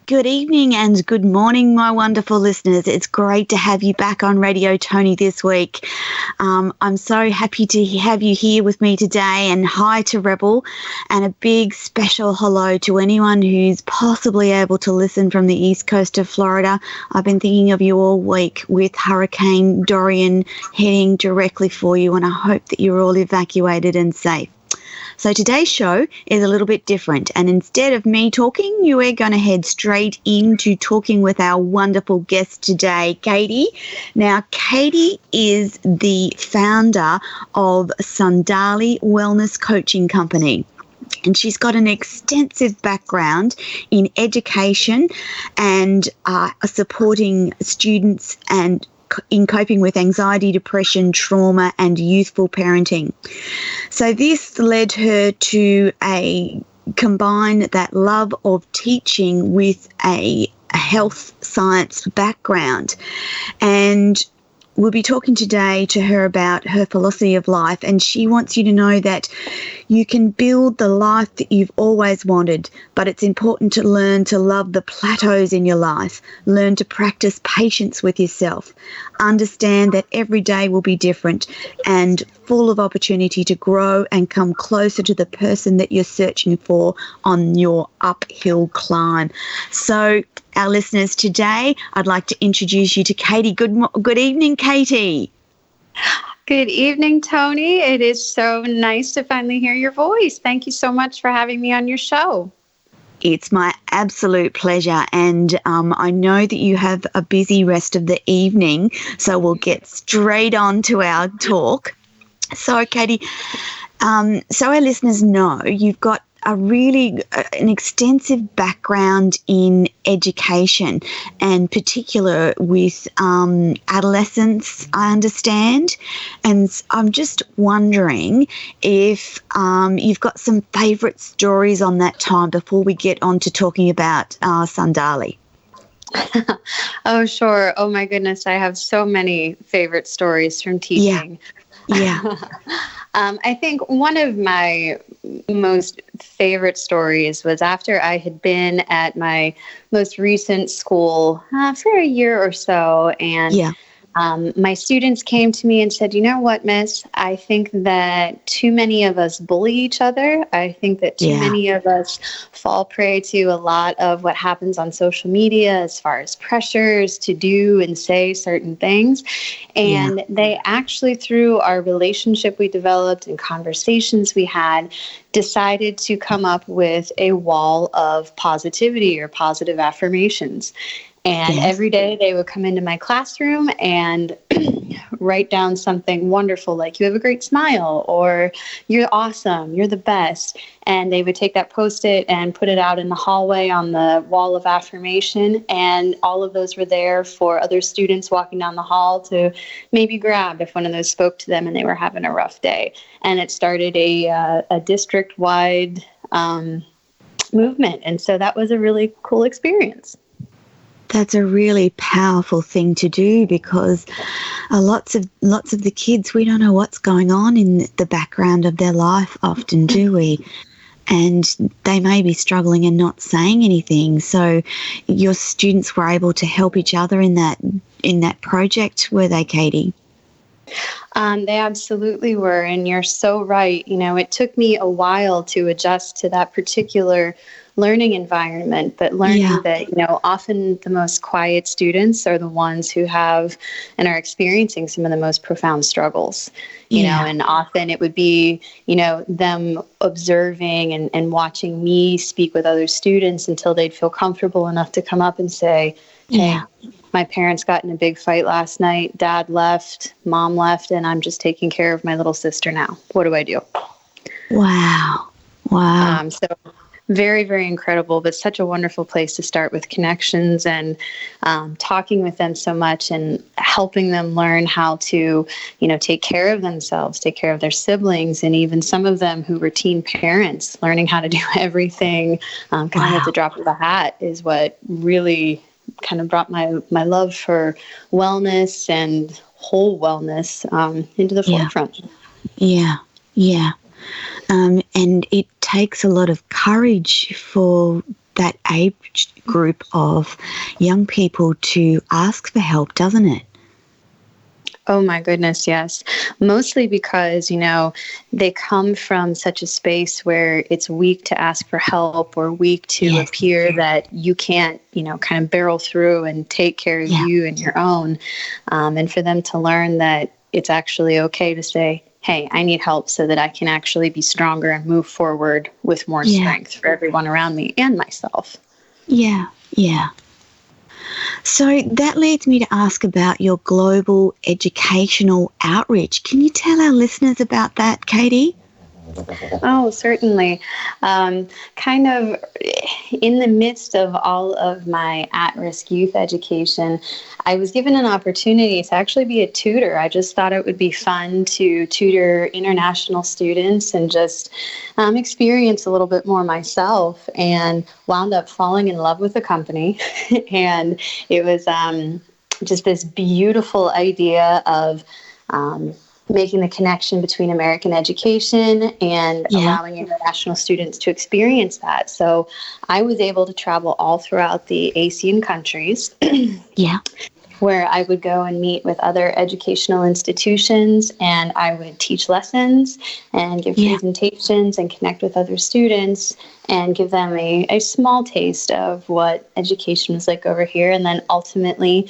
Good evening and good morning, my wonderful listeners. It's great to have you back on Radio Toni this week. I'm so happy to have you here with me today, and hi to Rebel, and a big special hello to anyone who's possibly able to listen from the east coast of Florida. I've been thinking of you all week with Hurricane Dorian heading directly for you, and I hope that you're all evacuated and safe. So today's show is a little bit different, and instead of me talking, you are going to head straight into talking with our wonderful guest today, Katie. Now, Katie is the founder of Sundali Wellness Coaching Company. And she's got an extensive background in education and supporting students and in coping with anxiety, depression, trauma, and youthful parenting. So this led her to combine that love of teaching with a health science background. And we'll be talking today to her about her philosophy of life, and she wants you to know that you can build the life that you've always wanted, but it's important to learn to love the plateaus in your life, learn to practice patience with yourself, understand that every day will be different and full of opportunity to grow and come closer to the person that you're searching for on your uphill climb. So, our listeners, today I'd like to introduce you to Katie. Good evening, Katie. Good evening, Toni. It is so nice to finally hear your voice. Thank you so much for having me on your show. It's my absolute pleasure, and I know that you have a busy rest of the evening, so we'll get straight on to our talk. So, Katie, so our listeners know you've got an extensive background in education, and particular with adolescents, I understand. And I'm just wondering if you've got some favourite stories on that time before we get on to talking about Sundali. Oh, sure. Oh, my goodness. I have so many favorite stories from teaching. Yeah. I think one of my most favorite stories was after I had been at my most recent school for a year or so, and my students came to me and said, "You know what, Miss? I think that too many of us bully each other. I think that too many of us fall prey to a lot of what happens on social media as far as pressures to do and say certain things." And they actually, through our relationship we developed and conversations we had, decided to come up with a wall of positivity or positive affirmations. And every day they would come into my classroom and write down something wonderful, like "You have a great smile," or "You're awesome," "You're the best." And they would take that Post-it and put it out in the hallway on the wall of affirmation. And all of those were there for other students walking down the hall to maybe grab if one of those spoke to them and they were having a rough day. And it started a district-wide movement. And so that was a really cool experience. That's a really powerful thing to do, because lots of the kids, we don't know what's going on in the background of their life often, do we? And they may be struggling and not saying anything. So your students were able to help each other in that project, were they, Katie? They absolutely were. And you're so right. You know, it took me a while to adjust to that particular learning environment, but learning that, you know, often the most quiet students are the ones who have and are experiencing some of the most profound struggles, you know, and often it would be, you know, them observing and watching me speak with other students until they'd feel comfortable enough to come up and say, "Hey, my parents got in a big fight last night. Dad left, mom left, and I'm just taking care of my little sister now. What do I do?" Wow. So very, very incredible, but such a wonderful place to start with connections and talking with them so much and helping them learn how to, you know, take care of themselves, take care of their siblings, and even some of them who were teen parents, learning how to do everything kind of at the drop of a hat is what really kind of brought my love for wellness and whole wellness into the forefront. And it takes a lot of courage for that age group of young people to ask for help, doesn't it? Oh my goodness, yes. Mostly because, they come from such a space where it's weak to ask for help or weak to appear that you can't, kind of barrel through and take care of you and your own. And for them to learn that it's actually okay to say, hey, I need help so that I can actually be stronger and move forward with more strength for everyone around me and myself. Yeah, yeah. So that leads me to ask about your global educational outreach. Can you tell our listeners about that, Katie? Oh, certainly. Kind of in the midst of all of my at-risk youth education, I was given an opportunity to actually be a tutor. I just thought it would be fun to tutor international students and just experience a little bit more myself, and wound up falling in love with the company. And it was just this beautiful idea of making the connection between American education and allowing international students to experience that. So I was able to travel all throughout the ASEAN countries. Where I would go and meet with other educational institutions, and I would teach lessons and give presentations and connect with other students and give them a small taste of what education was like over here, and then ultimately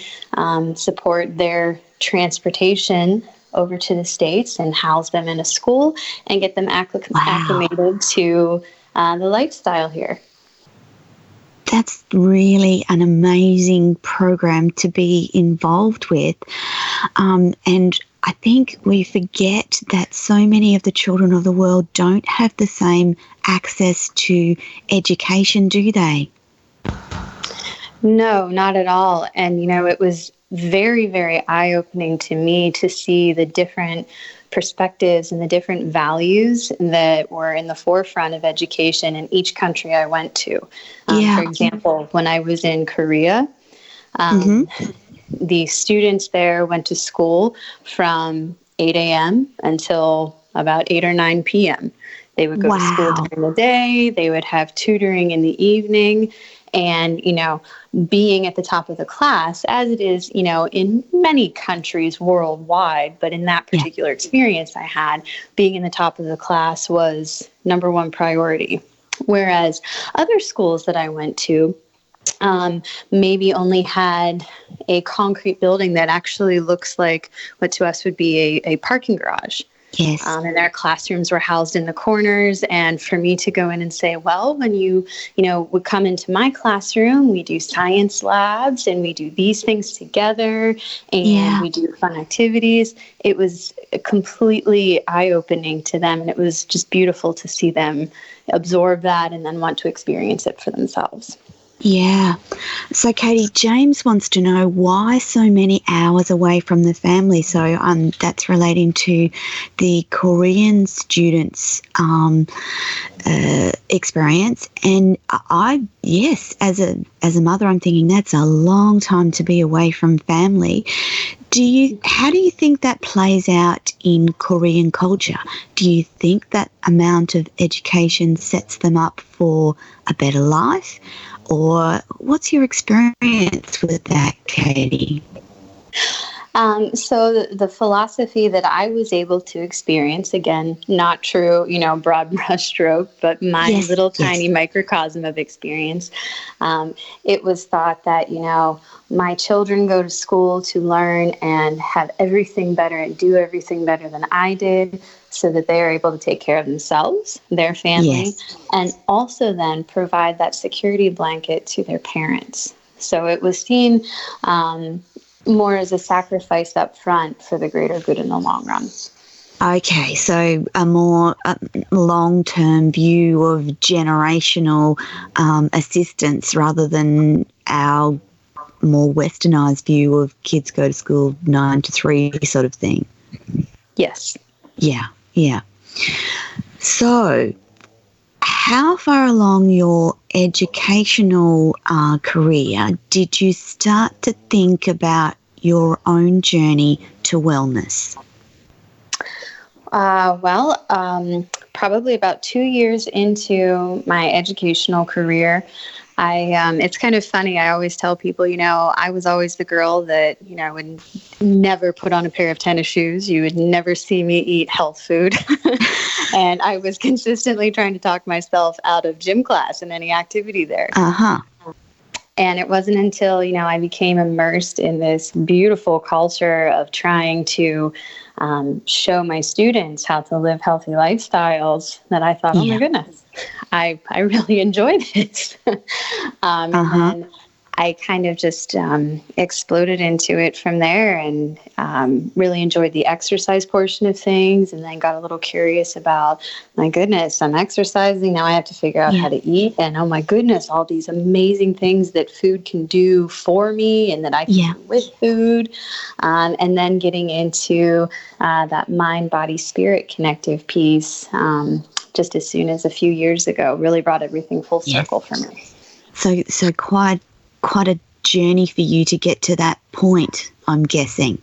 support their transportation over to the States and house them in a school and get them acclimated to the lifestyle here. That's really an amazing program to be involved with. And I think we forget that so many of the children of the world don't have the same access to education, do they? No, not at all. And, it was very, very eye-opening to me to see the different perspectives and the different values that were in the forefront of education in each country I went to. For example, when I was in Korea, the students there went to school from 8 a.m. until about 8 or 9 p.m. They would go to school during the day. They would have tutoring in the evening. And, being at the top of the class, as it is, in many countries worldwide, but in that particular experience I had, being in the top of the class was number one priority. Whereas other schools that I went to maybe only had a concrete building that actually looks like what to us would be a parking garage. Yes. And their classrooms were housed in the corners. And for me to go in and say, well, when you would come into my classroom, we do science labs and we do these things together and we do fun activities. It was completely eye-opening to them. And it was just beautiful to see them absorb that and then want to experience it for themselves. Yeah. So, Katie, James wants to know why so many hours away from the family. So that's relating to the Korean students' experience. And as a mother, I'm thinking that's a long time to be away from family. How do you think that plays out in Korean culture? Do you think that amount of education sets them up for a better life? Or what's your experience with that, Katie? So the philosophy that I was able to experience, again, not true, broad brushstroke, but my little tiny microcosm of experience, it was thought that, my children go to school to learn and have everything better and do everything better than I did so that they are able to take care of themselves, their family, and also then provide that security blanket to their parents. So it was seen more as a sacrifice up front for the greater good in the long run. Okay, so a more long-term view of generational assistance rather than our more westernized view of kids go to school 9 to 3 sort of thing. Yes. Yeah. So how far along your educational career did you start to think about your own journey to wellness? Probably about 2 years into my educational career, It's kind of funny. I always tell people, I was always the girl that, would never put on a pair of tennis shoes. You would never see me eat health food. And I was consistently trying to talk myself out of gym class and any activity there. Uh-huh. And it wasn't until, I became immersed in this beautiful culture of trying to show my students how to live healthy lifestyles that I thought, oh my goodness, I really enjoy this. And then I kind of just exploded into it from there, and really enjoyed the exercise portion of things, and then got a little curious about, my goodness, I'm exercising. Now I have to figure out how to eat. And oh my goodness, all these amazing things that food can do for me and that I can do with food. And then getting into that mind, body, spirit connective piece just as soon as a few years ago really brought everything full circle for me. So quite a journey for you to get to that point, I'm guessing.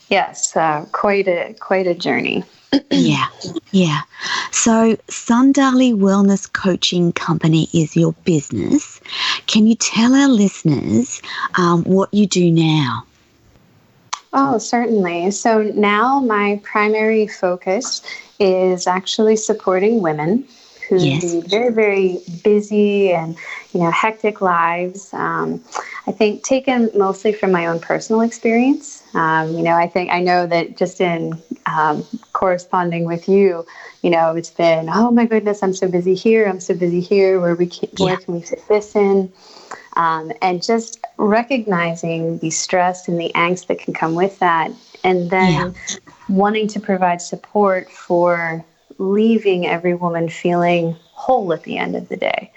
Yes, quite a journey. Yeah. So Sundali Wellness Coaching Company is your business. Can you tell our listeners what you do now? Oh, certainly. So now my primary focus is actually supporting women who lead very, very busy and, hectic lives. I think taken mostly from my own personal experience. I know that just in corresponding with you, it's been, oh my goodness, I'm so busy here. Where can we fit this in? And just recognizing the stress and the angst that can come with that. And then wanting to provide support for leaving every woman feeling whole at the end of the day.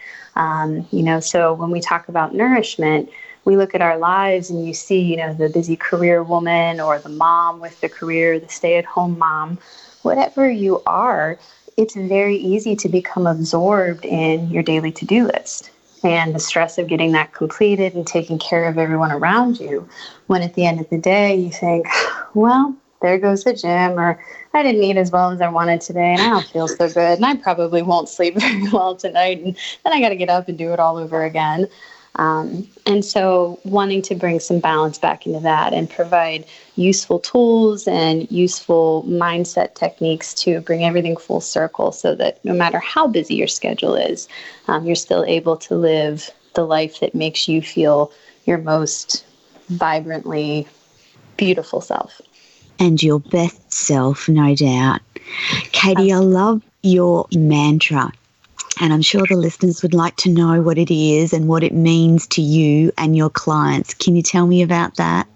So when we talk about nourishment, we look at our lives and you see, the busy career woman or the mom with the career, the stay-at-home mom, whatever you are, it's very easy to become absorbed in your daily to-do list and the stress of getting that completed and taking care of everyone around you. When at the end of the day, you think, well, there goes the gym, or I didn't eat as well as I wanted today, and I don't feel so good, and I probably won't sleep very well tonight, and then I got to get up and do it all over again. And so wanting to bring some balance back into that and provide useful tools and useful mindset techniques to bring everything full circle so that no matter how busy your schedule is, you're still able to live the life that makes you feel your most vibrantly beautiful self. And your best self, no doubt. Katie, I love your mantra, and I'm sure the listeners would like to know what it is and what it means to you and your clients. Can you tell me about that?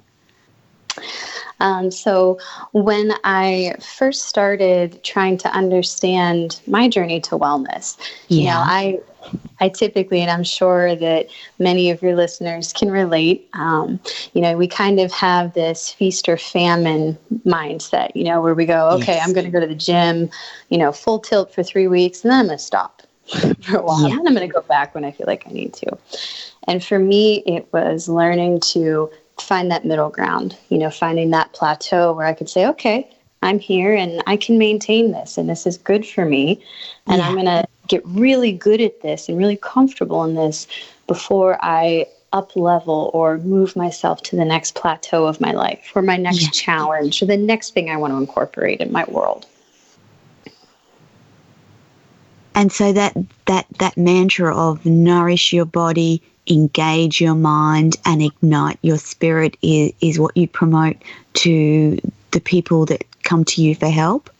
So when I first started trying to understand my journey to wellness, I typically, and I'm sure that many of your listeners can relate, we kind of have this feast or famine mindset, where we go, okay, I'm going to go to the gym, full tilt for 3 weeks, and then I'm going to stop for a while. And then I'm going to go back when I feel like I need to. And for me, it was learning to find that middle ground, finding that plateau where I could say, okay, I'm here and I can maintain this and this is good for me. And I'm going to get really good at this and really comfortable in this before I up level or move myself to the next plateau of my life or my next challenge or the next thing I want to incorporate in my world. And so that mantra of nourish your body, engage your mind, and ignite your spirit is what you promote to the people that come to you for help?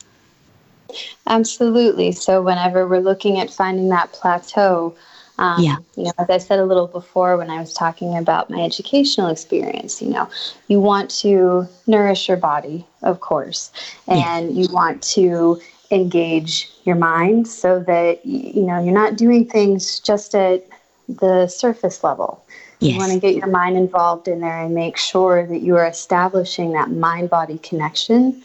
Absolutely. So whenever we're looking at finding that plateau, as I said a little before when I was talking about my educational experience, you want to nourish your body, of course, and you want to engage your mind so that, you're not doing things just at the surface level. You want to get your mind involved in there and make sure that you are establishing that mind-body connection.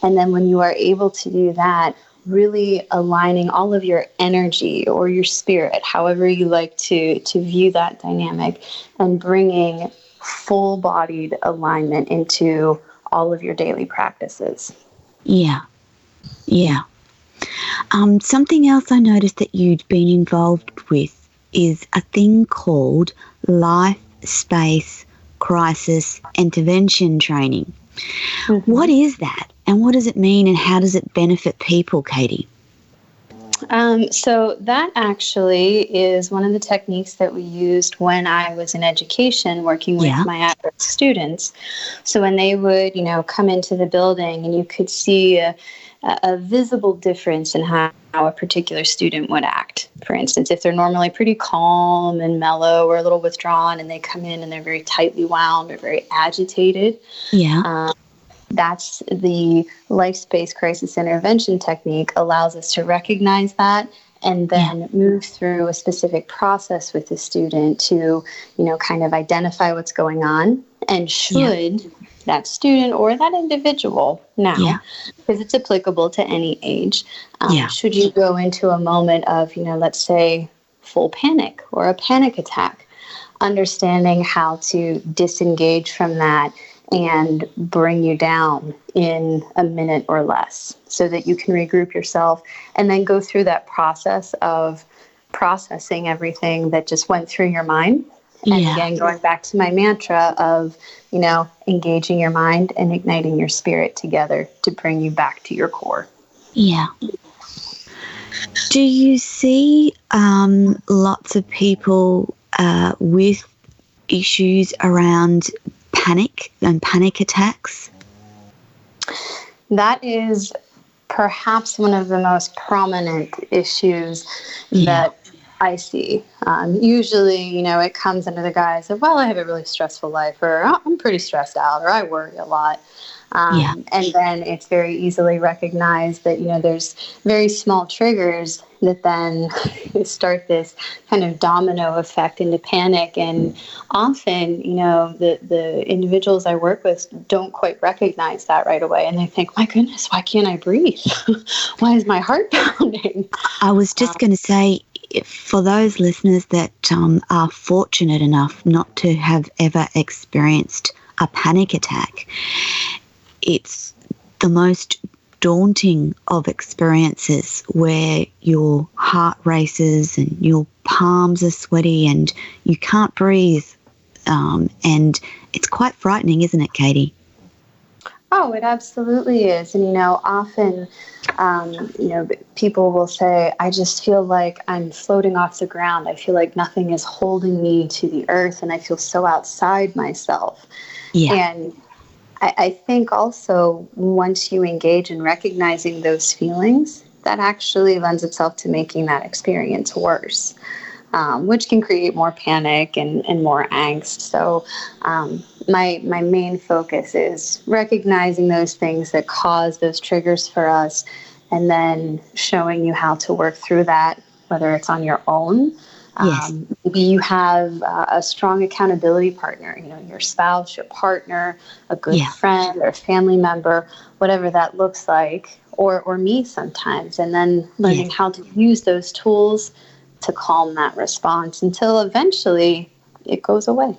And then when you are able to do that, really aligning all of your energy or your spirit, however you like to view that dynamic, and bringing full-bodied alignment into all of your daily practices. Yeah. Something else I noticed that you'd been involved with is a thing called life space crisis intervention training. Mm-hmm. What is that, and what does it mean, and how does it benefit people, Katie? So that actually is one of the techniques that we used when I was in education working with my at-risk students. So when they would, come into the building and you could see a visible difference in how a particular student would act. For instance, if they're normally pretty calm and mellow or a little withdrawn and they come in and they're very tightly wound or very agitated. That's the life space crisis intervention technique allows us to recognize that and then move through a specific process with the student to, kind of identify what's going on, and should that student or that individual now, because it's applicable to any age, should you go into a moment of, let's say full panic or a panic attack, understanding how to disengage from that and bring you down in a minute or less so that you can regroup yourself and then go through that process of processing everything that just went through your mind. And again, going back to my mantra of, engaging your mind and igniting your spirit together to bring you back to your core. Yeah. Do you see lots of people with issues around panic and panic attacks? That is perhaps one of the most prominent issues that I see. Usually, it comes under the guise of, well, I have a really stressful life, or I'm pretty stressed out, or I worry a lot. And then it's very easily recognized that, there's very small triggers that then start this kind of domino effect into panic. And often, the individuals I work with don't quite recognize that right away. And they think, my goodness, why can't I breathe? Why is my heart pounding? I was just going to say, for those listeners that are fortunate enough not to have ever experienced a panic attack, it's the most daunting of experiences where your heart races and your palms are sweaty and you can't breathe. And it's quite frightening, isn't it, Katie? Oh, it absolutely is. And, often, people will say, I just feel like I'm floating off the ground. I feel like nothing is holding me to the earth, and I feel so outside myself. And I think also once you engage in recognizing those feelings, that actually lends itself to making that experience worse, which can create more panic and more angst. So my main focus is recognizing those things that cause those triggers for us, and then showing you how to work through that, whether it's on your own. Maybe you have a strong accountability partner, your spouse, your partner, a good friend or family member, whatever that looks like, or me sometimes, and then learning how to use those tools to calm that response until eventually it goes away.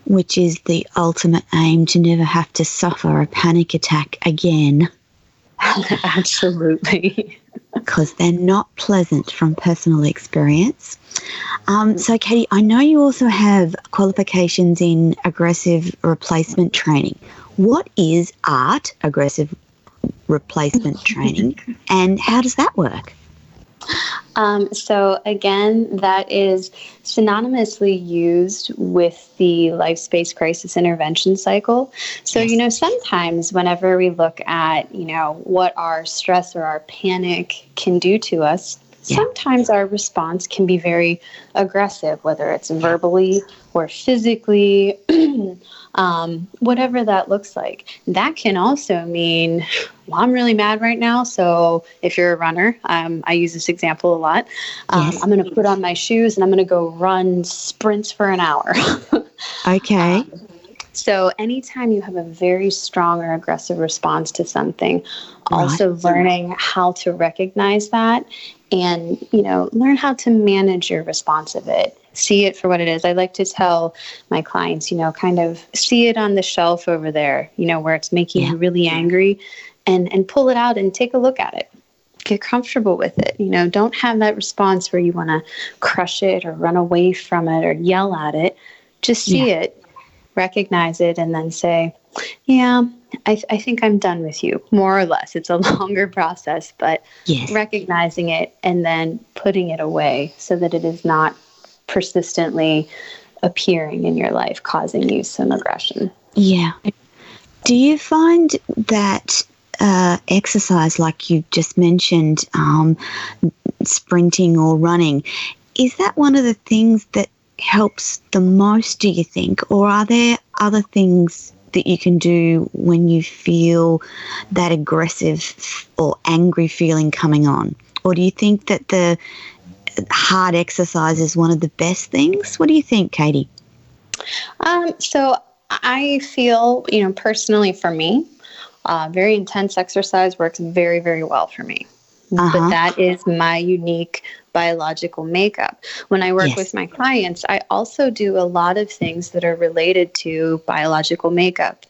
Which is the ultimate aim, to never have to suffer a panic attack again. Absolutely. Because they're not pleasant from personal experience. So, Katie, I know you also have qualifications in aggressive replacement training. What is ART, aggressive replacement training, and how does that work? So again, that is synonymously used with the life space crisis intervention cycle. So, sometimes whenever we look at, what our stress or our panic can do to us, sometimes our response can be very aggressive, whether it's verbally or physically, whatever that looks like. That can also mean, well, I'm really mad right now. So if you're a runner, I use this example a lot. I'm going to put on my shoes and I'm going to go run sprints for an hour. Okay. So anytime you have a very strong or aggressive response to something, also learning how to recognize that and, learn how to manage your response of it. See it for what it is. I like to tell my clients, kind of see it on the shelf over there, where it's making you really angry, and pull it out and take a look at it. get comfortable with it. Don't have that response where you want to crush it or run away from it or yell at it. Just see it, recognize it, and then say, yeah, I think I'm done with you, more or less. It's a longer process, but recognizing it and then putting it away so that it is not persistently appearing in your life, causing you some aggression. Yeah. Do you find that exercise, like you just mentioned, sprinting or running, is that one of the things that helps the most, do you think? Or are there other things that you can do when you feel that aggressive or angry feeling coming on? Or do you think that the hard exercise is one of the best things? What do you think, Katie? So I feel, personally for me, very intense exercise works very, very well for me. But that is my unique biological makeup. When I work with my clients, I also do a lot of things that are related to biological makeup,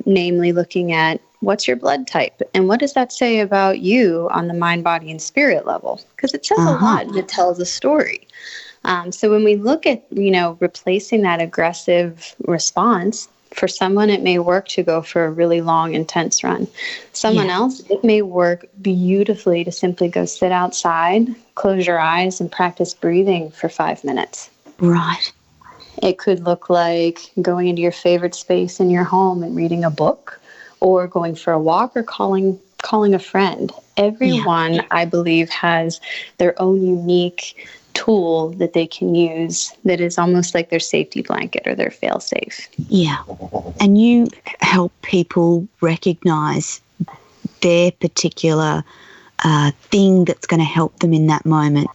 namely looking at what's your blood type and what does that say about you on the mind, body, and spirit level? Because it says a lot and it tells a story. So when we look at, replacing that aggressive response, for someone, it may work to go for a really long, intense run. Someone else, it may work beautifully to simply go sit outside, close your eyes, and practice breathing for 5 minutes. Right. It could look like going into your favorite space in your home and reading a book, or going for a walk, or calling a friend. Everyone, I believe, has their own unique tool that they can use that is almost like their safety blanket or their fail-safe. Yeah. And you help people recognize their particular thing that's going to help them in that moment.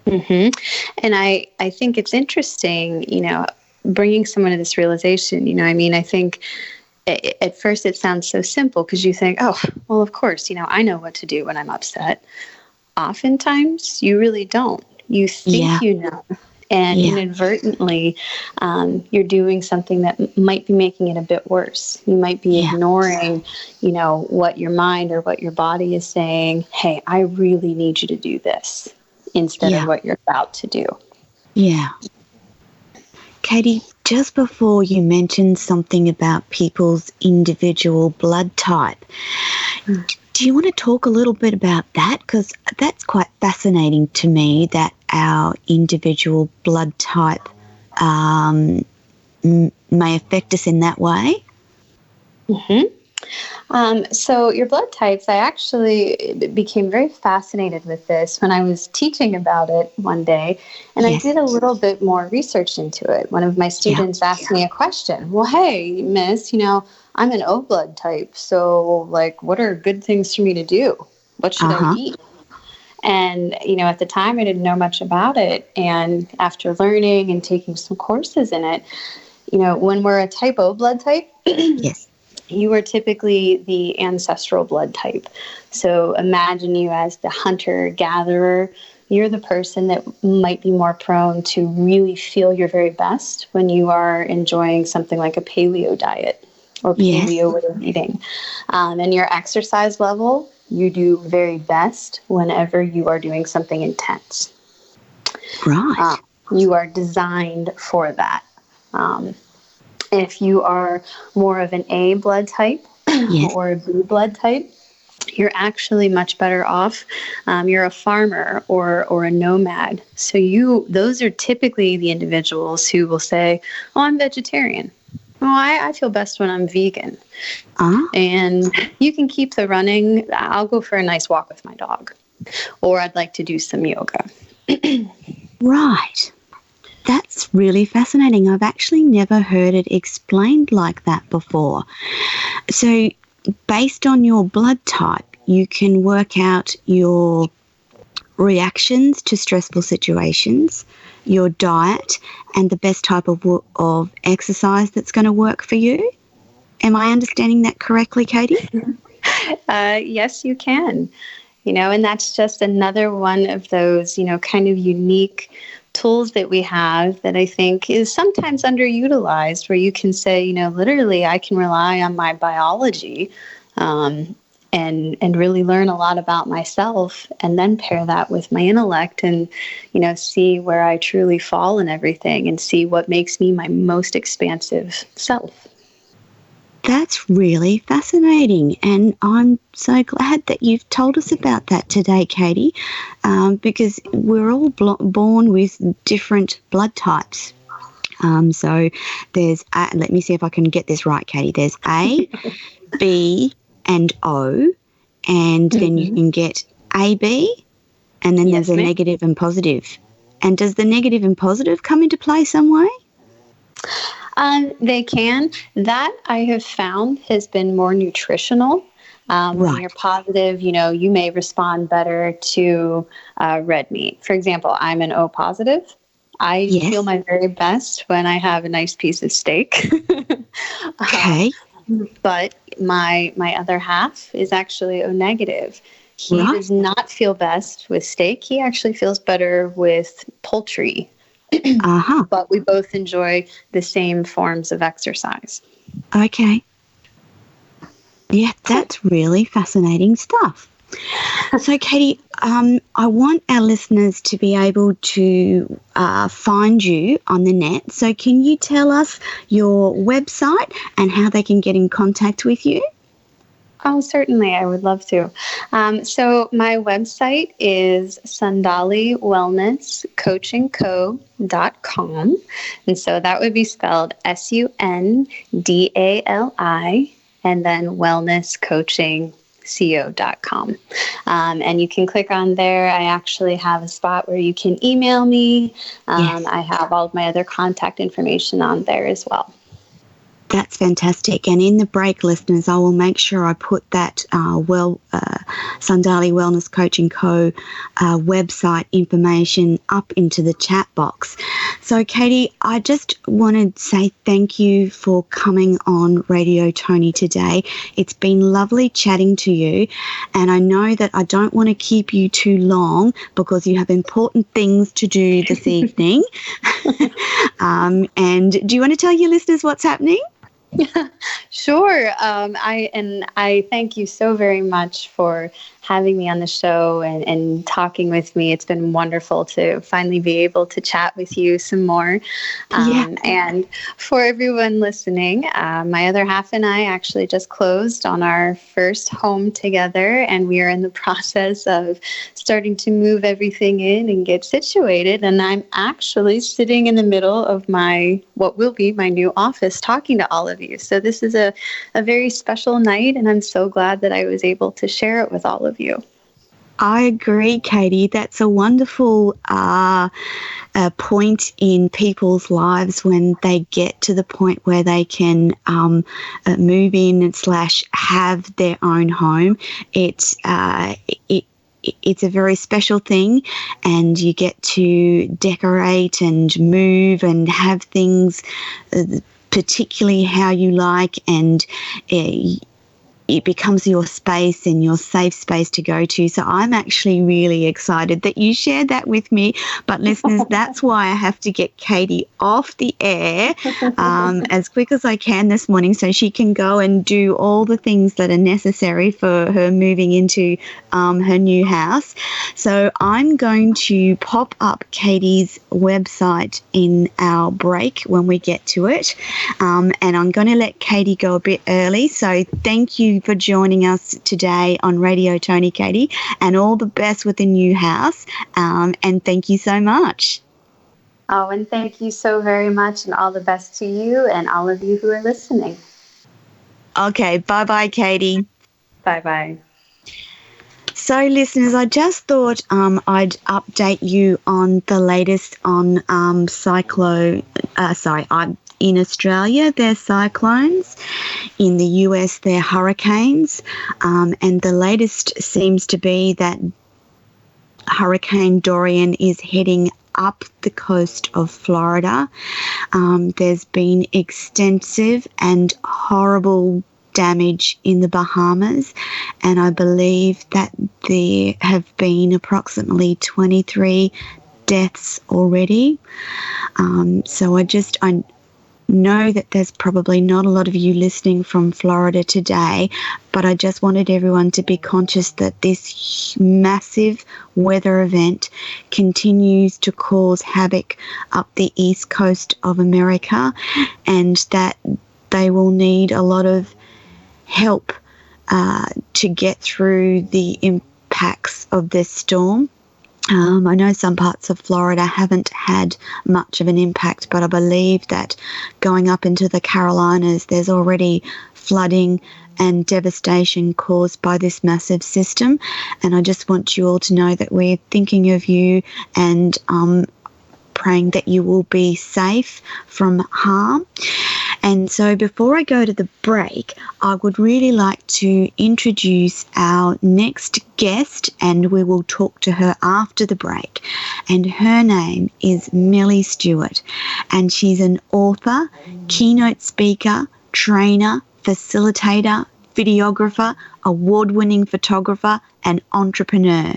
And I think it's interesting, bringing someone to this realization. I think at first it sounds so simple because you think, oh, well, of course, I know what to do when I'm upset. Oftentimes, you really don't. You think you know, and inadvertently, you're doing something that might be making it a bit worse. You might be ignoring, what your mind or what your body is saying. Hey, I really need you to do this instead of what you're about to do. Yeah. Katie, just before you mentioned something about people's individual blood type, do you want to talk a little bit about that? Because that's quite fascinating to me, that our individual blood type may affect us in that way. So your blood types, I actually became very fascinated with this when I was teaching about it one day, and I did a little bit more research into it. One of my students asked me a question. Well, hey, miss, I'm an O blood type, so what are good things for me to do? What should I eat? And, at the time I didn't know much about it. And after learning and taking some courses in it, when we're a type O blood type, you are typically the ancestral blood type. So imagine you as the hunter-gatherer. You're the person that might be more prone to really feel your very best when you are enjoying something like a paleo diet or paleo way of eating. And your exercise level, you do very best whenever you are doing something intense. Right. You are designed for that. If you are more of an A blood type or a B blood type, you're actually much better off. You're a farmer or a nomad. So those are typically the individuals who will say, oh, I'm vegetarian. Oh, I feel best when I'm vegan. And you can keep the running. I'll go for a nice walk with my dog. Or I'd like to do some yoga. Right. That's really fascinating. I've actually never heard it explained like that before. So based on your blood type, you can work out your reactions to stressful situations, your diet, and the best type of exercise that's going to work for you. Am I understanding that correctly, Katie? Yes, you can. And that's just another one of those, kind of unique tools that we have that I think is sometimes underutilized, where you can say, literally, I can rely on my biology and and really learn a lot about myself, and then pair that with my intellect and, see where I truly fall in everything and see what makes me my most expansive self. That's really fascinating, and I'm so glad that you've told us about that today, Katie, because we're all born with different blood types. So there's, let me see if I can get this right, Katie. There's A, B, and O, and then you can get AB, and then there's a negative and positive. And does the negative and positive come into play some way? They can. That I have found has been more nutritional. When you're positive, you may respond better to red meat. For example, I'm an O positive. I feel my very best when I have a nice piece of steak. Okay. But my other half is actually O negative. He does not feel best with steak. He actually feels better with poultry. But we both enjoy the same forms of exercise. Okay. Yeah, that's really fascinating stuff. So, Katie, I want our listeners to be able to find you on the net. So can you tell us your website and how they can get in contact with you? Oh, certainly. I would love to. So my website is Sundali Wellness Coaching Co.com. And so that would be spelled Sundali and then Wellness Coaching Co.com. And you can click on there. I actually have a spot where you can email me. I have all of my other contact information on there as well. That's fantastic. And in the break, listeners, I will make sure I put that Sundali Wellness Coaching Co. Website information up into the chat box. So, Katie, I just want to say thank you for coming on Radio Toni today. It's been lovely chatting to you. And I know that I don't want to keep you too long because you have important things to do this evening. And do you want to tell your listeners what's happening? Sure. I thank you so very much for having me on the show and talking with me. It's been wonderful to finally be able to chat with you some more. And for everyone listening, my other half and I actually just closed on our first home together, and we are in the process of starting to move everything in and get situated. And I'm actually sitting in the middle of what will be my new office talking to all of you. So this is a very special night, and I'm so glad that I was able to share it with all of you. I agree, Katie. That's a wonderful point in people's lives when they get to the point where they can move in and / have their own home. It's a very special thing, and you get to decorate and move and have things particularly how you like, and it becomes your space and your safe space to go to. So I'm actually really excited that you shared that with me. But listeners, that's why I have to get Katie off the air as quick as I can this morning so she can go and do all the things that are necessary for her moving into her new house. So I'm going to pop up Katie's website in our break when we get to it. And I'm going to let Katie go a bit early. So thank you for joining us today on Radio Toni, Katie, and all the best with the new house. And thank you so much. Oh, and thank you so very much, and all the best to you and all of you who are listening. Okay, bye-bye, Katie. Bye-bye. So, listeners, I just thought I'd update you on the latest on in Australia, they're cyclones. In the US, they're hurricanes. And the latest seems to be that Hurricane Dorian is heading up the coast of Florida. There's been extensive and horrible damage in the Bahamas, and I believe that there have been approximately 23 deaths already. So know that there's probably not a lot of you listening from Florida today, but I just wanted everyone to be conscious that this massive weather event continues to cause havoc up the east coast of America, and that they will need a lot of help to get through the impacts of this storm. I know some parts of Florida haven't had much of an impact, but I believe that going up into the Carolinas, there's already flooding and devastation caused by this massive system. And I just want you all to know that we're thinking of you and praying that you will be safe from harm. And so before I go to the break, I would really like to introduce our next guest, and we will talk to her after the break. And her name is Melly Stewart, and she's an author, keynote speaker, trainer, facilitator, videographer, award-winning photographer, and entrepreneur.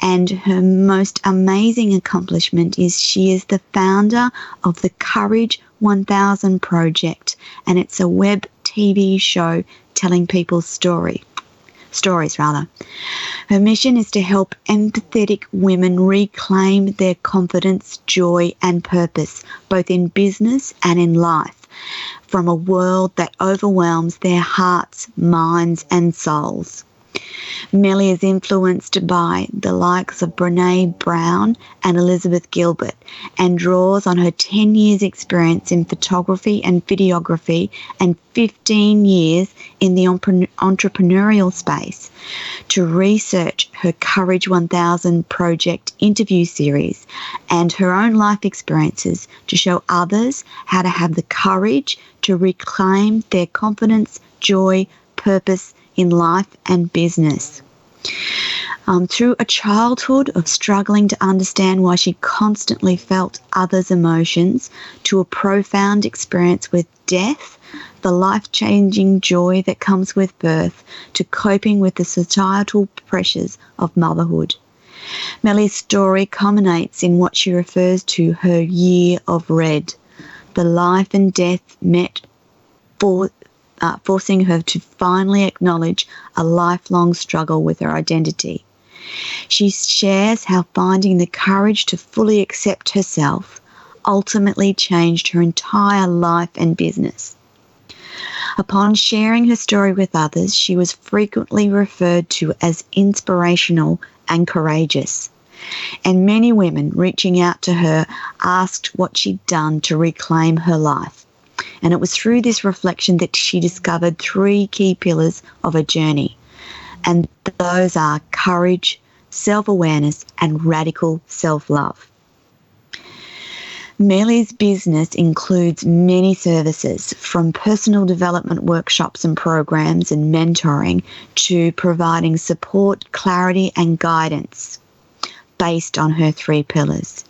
And her most amazing accomplishment is she is the founder of the Courage 1000 Project, and it's a web TV show telling people's stories. Her mission is to help empathetic women reclaim their confidence, joy, and purpose, both in business and in life, from a world that overwhelms their hearts, minds, and souls. Melly is influenced by the likes of Brené Brown and Elizabeth Gilbert, and draws on her 10 years experience in photography and videography and 15 years in the entrepreneurial space to research her Courage 1000 Project interview series and her own life experiences to show others how to have the courage to reclaim their confidence, joy, purpose in life and business. Through a childhood of struggling to understand why she constantly felt others' emotions, to a profound experience with death, the life-changing joy that comes with birth, to coping with the societal pressures of motherhood. Melly's story culminates in what she refers to her year of red, the life and death met forcing her to finally acknowledge a lifelong struggle with her identity. She shares how finding the courage to fully accept herself ultimately changed her entire life and business. Upon sharing her story with others, she was frequently referred to as inspirational and courageous. And many women reaching out to her asked what she'd done to reclaim her life. And it was through this reflection that she discovered 3 key pillars of her journey. And those are courage, self-awareness, and radical self-love. Melly's business includes many services, from personal development workshops and programs and mentoring to providing support, clarity, and guidance based on her 3 pillars.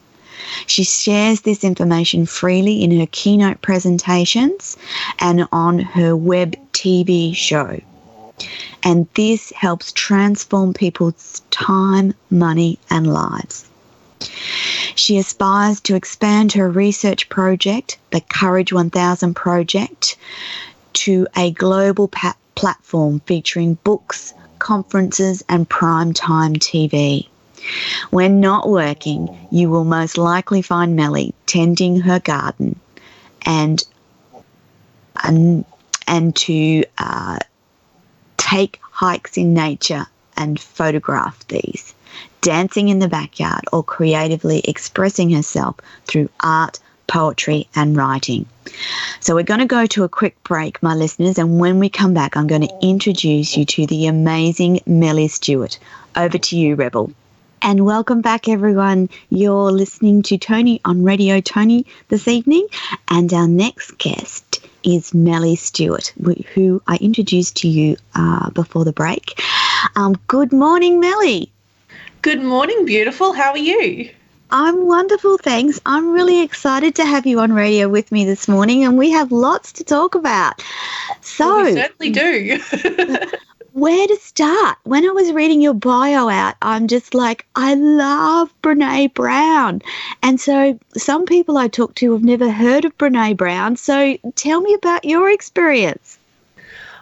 She shares this information freely in her keynote presentations and on her web TV show. And this helps transform people's time, money, and lives. She aspires to expand her research project, the Courage 1000 Project, to a global platform featuring books, conferences, and primetime TV. When not working, you will most likely find Melly tending her garden and to take hikes in nature and photograph these, dancing in the backyard, or creatively expressing herself through art, poetry, and writing. So we're going to go to a quick break, my listeners, and when we come back, I'm going to introduce you to the amazing Melly Stewart. Over to you, Rebel. And welcome back, everyone. You're listening to Toni on Radio Toni this evening, and our next guest is Melly Stewart, who I introduced to you before the break. Good morning, Melly. Good morning, beautiful. How are you? I'm wonderful, thanks. I'm really excited to have you on radio with me this morning, and we have lots to talk about. So we certainly do. where to start? When I was reading your bio out, I'm just like, I love Brene Brown. And so some people I talk to have never heard of Brene Brown. So tell me about your experience.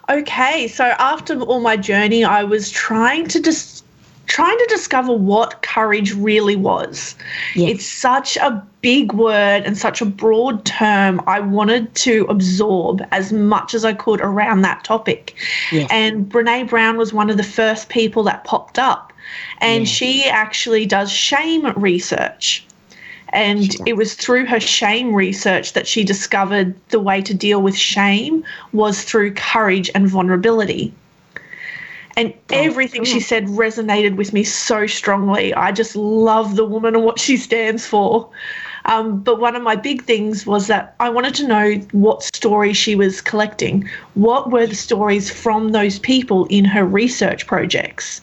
Okay, so after all my journey, I was trying to discover what courage really was. Yes. It's such a big word and such a broad term. I wanted to absorb as much as I could around that topic. Yes. And Brene Brown was one of the first people that popped up. And she actually does shame research. And it was through her shame research that she discovered the way to deal with shame was through courage and vulnerability. And everything she said resonated with me so strongly. I just love the woman and what she stands for. But one of my big things was that I wanted to know what stories she was collecting. What were the stories from those people in her research projects?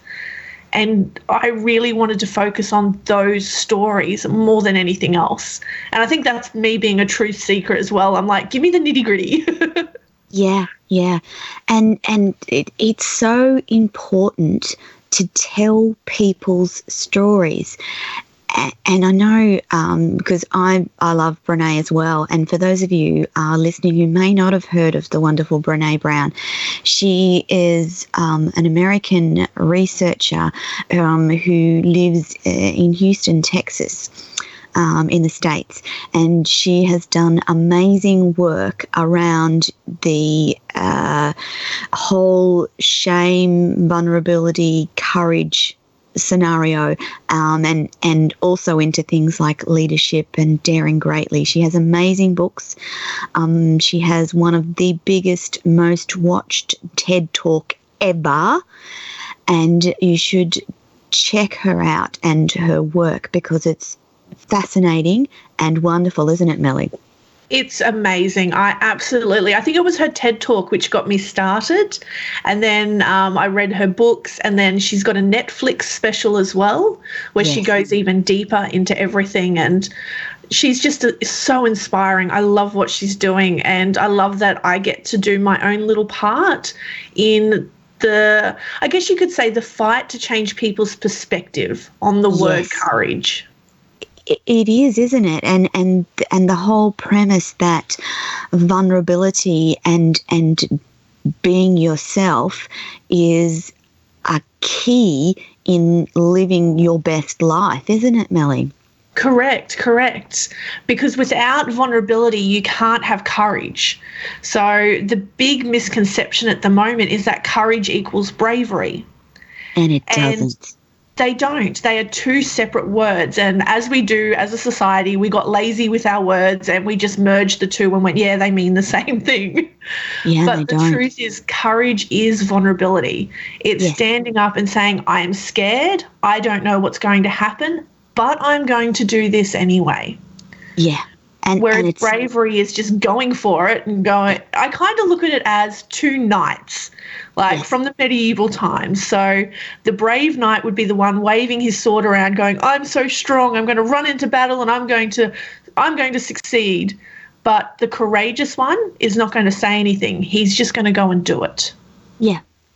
And I really wanted to focus on those stories more than anything else. And I think that's me being a truth seeker as well. I'm like, give me the nitty-gritty. Yeah. And it's so important to tell people's stories. And I know because I love Brene as well. And for those of you listening who may not have heard of the wonderful Brene Brown, she is an American researcher who lives in Houston, Texas. In the States, and she has done amazing work around the whole shame, vulnerability, courage scenario, and also into things like leadership and daring greatly. She has amazing books. She has one of the biggest, most watched TED Talk ever, and you should check her out and her work because it's fascinating and wonderful, isn't it, Melly? It's amazing. I think it was her TED Talk which got me started, and then I read her books, and then she's got a Netflix special as well where she goes even deeper into everything, and she's just so inspiring. I love what she's doing, and I love that I get to do my own little part in I guess you could say, the fight to change people's perspective on the word courage. It is, isn't it? And the whole premise that vulnerability and being yourself is a key in living your best life, isn't it, Melly? Correct. Because without vulnerability, you can't have courage. So the big misconception at the moment is that courage equals bravery. And it doesn't. They don't. They are two separate words. And as we do as a society, we got lazy with our words and we just merged the two and went, they mean the same thing. Yeah, but the truth is, courage is vulnerability. It's standing up and saying, I am scared. I don't know what's going to happen, but I'm going to do this anyway. Yeah. Whereas bravery is just going for it and going. I kind of look at it as two knights, from the medieval times. So the brave knight would be the one waving his sword around going, I'm so strong, I'm going to run into battle and I'm going to succeed. But the courageous one is not going to say anything. He's just going to go and do it.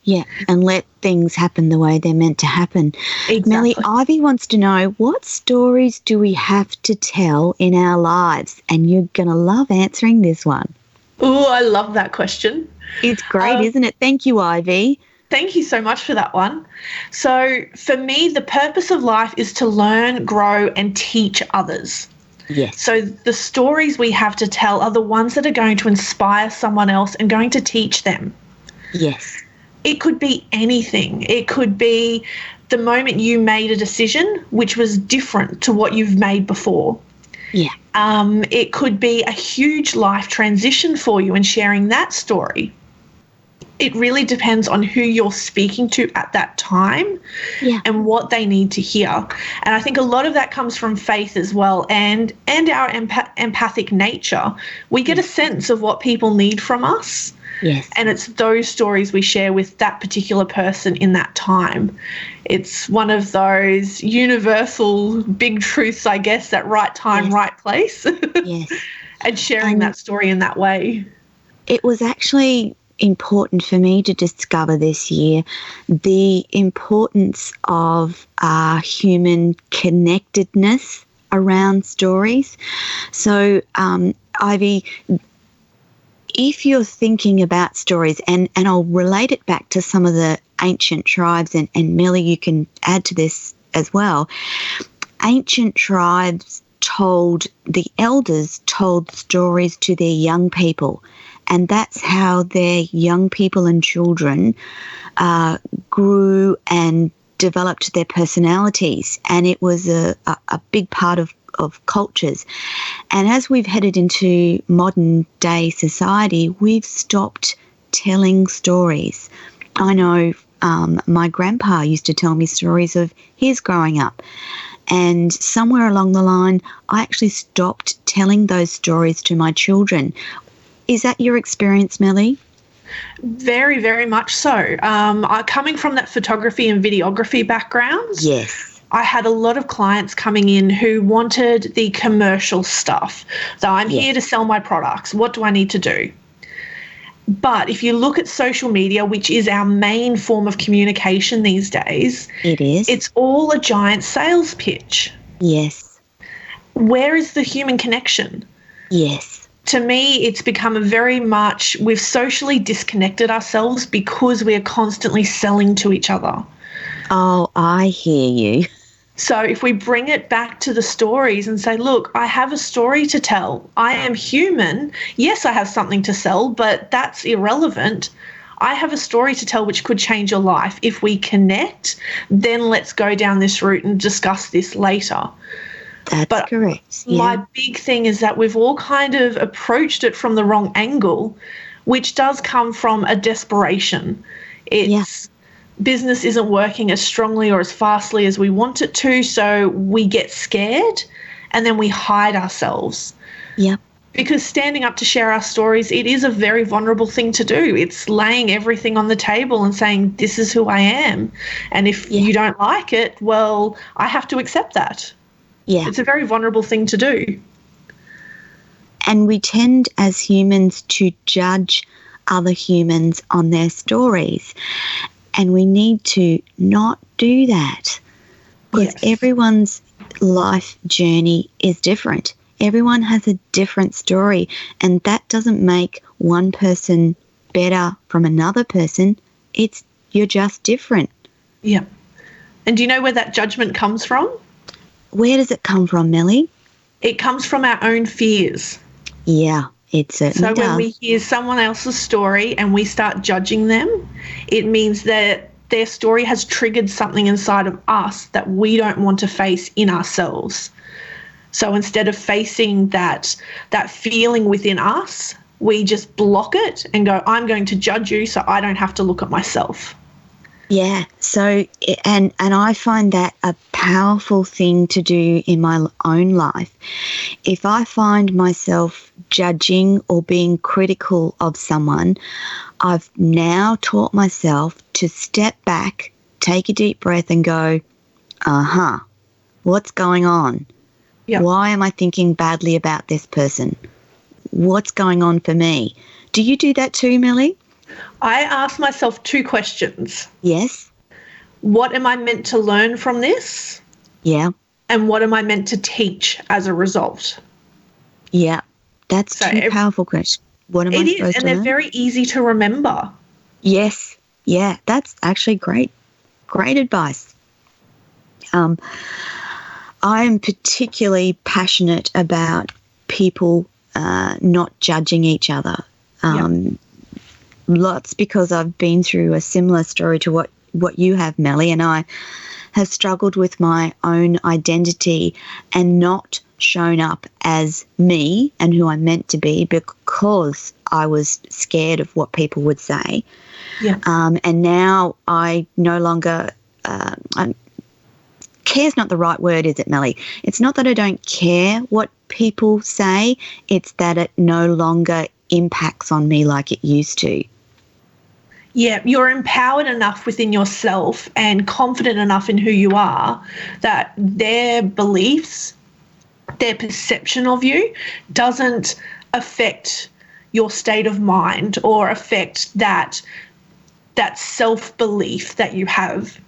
Yeah, and let things happen the way they're meant to happen. Exactly. Melly, Ivy wants to know, what stories do we have to tell in our lives? And you're going to love answering this one. Oh, I love that question. It's great, isn't it? Thank you, Ivy. Thank you so much for that one. So for me, the purpose of life is to learn, grow, and teach others. Yes. So the stories we have to tell are the ones that are going to inspire someone else and going to teach them. Yes. It could be anything. It could be the moment you made a decision which was different to what you've made before. Yeah. It could be a huge life transition for you and sharing that story. It really depends on who you're speaking to at that time and what they need to hear. And I think a lot of that comes from faith as well and our empathic nature. We get a sense of what people need from us. Yes. And it's those stories we share with that particular person in that time. It's one of those universal big truths, I guess, that right time, right place. Yes. And sharing that story in that way. It was actually important for me to discover this year the importance of human connectedness around stories. So, Ivy, if you're thinking about stories, and I'll relate it back to some of the ancient tribes, and Melly, you can add to this as well. Ancient tribes the elders told stories to their young people, and that's how their young people and children grew and developed their personalities, and it was a big part of cultures. And as we've headed into modern day society, we've stopped telling stories. I know my grandpa used to tell me stories of his growing up, and somewhere along the line I actually stopped telling those stories to my children. Is that your experience, Melly? Very, very much so. Coming from that photography and videography background, yes, I had a lot of clients coming in who wanted the commercial stuff. So I'm here to sell my products. What do I need to do? But if you look at social media, which is our main form of communication these days, it's all a giant sales pitch. Yes. Where is the human connection? Yes. To me, it's become we've socially disconnected ourselves because we are constantly selling to each other. Oh, I hear you. So if we bring it back to the stories and say, look, I have a story to tell. I am human. Yes, I have something to sell, but that's irrelevant. I have a story to tell which could change your life. If we connect, then let's go down this route and discuss this later. That's correct. Yeah. My big thing is that we've all kind of approached it from the wrong angle, which does come from a desperation. Business isn't working as strongly or as fastly as we want it to, so we get scared and then we hide ourselves. Yep. Because standing up to share our stories, it is a very vulnerable thing to do. It's laying everything on the table and saying, this is who I am. And if you don't like it, well, I have to accept that. Yeah. It's a very vulnerable thing to do. And we tend as humans to judge other humans on their stories. And we need to not do that, because everyone's life journey is different. Everyone has a different story, and that doesn't make one person better from another person. You're just different. Yeah. And do you know where that judgment comes from? Where does it come from, Melly? It comes from our own fears. Yeah. It certainly does. So when we hear someone else's story and we start judging them, it means that their story has triggered something inside of us that we don't want to face in ourselves. So instead of facing that feeling within us, we just block it and go, I'm going to judge you so I don't have to look at myself. Yeah. So, and I find that a powerful thing to do in my own life. If I find myself judging or being critical of someone, I've now taught myself to step back, take a deep breath and go, what's going on? Yep. Why am I thinking badly about this person? What's going on for me? Do you do that too, Melly? I ask myself two questions. Yes. What am I meant to learn from this? Yeah. And what am I meant to teach as a result? Yeah. That's two powerful questions. What am I supposed to learn? And they're very easy to remember. Yes. Yeah. That's actually great. Great advice. I'm particularly passionate about people not judging each other. Lots because I've been through a similar story to what you have, Melly, and I have struggled with my own identity and not shown up as me and who I'm meant to be because I was scared of what people would say. Yeah. And now I no longer care's not the right word, is it, Melly? It's not that I don't care what people say, it's that it no longer impacts on me like it used to. Yeah, you're empowered enough within yourself and confident enough in who you are that their beliefs, their perception of you doesn't affect your state of mind or affect that self-belief that you have.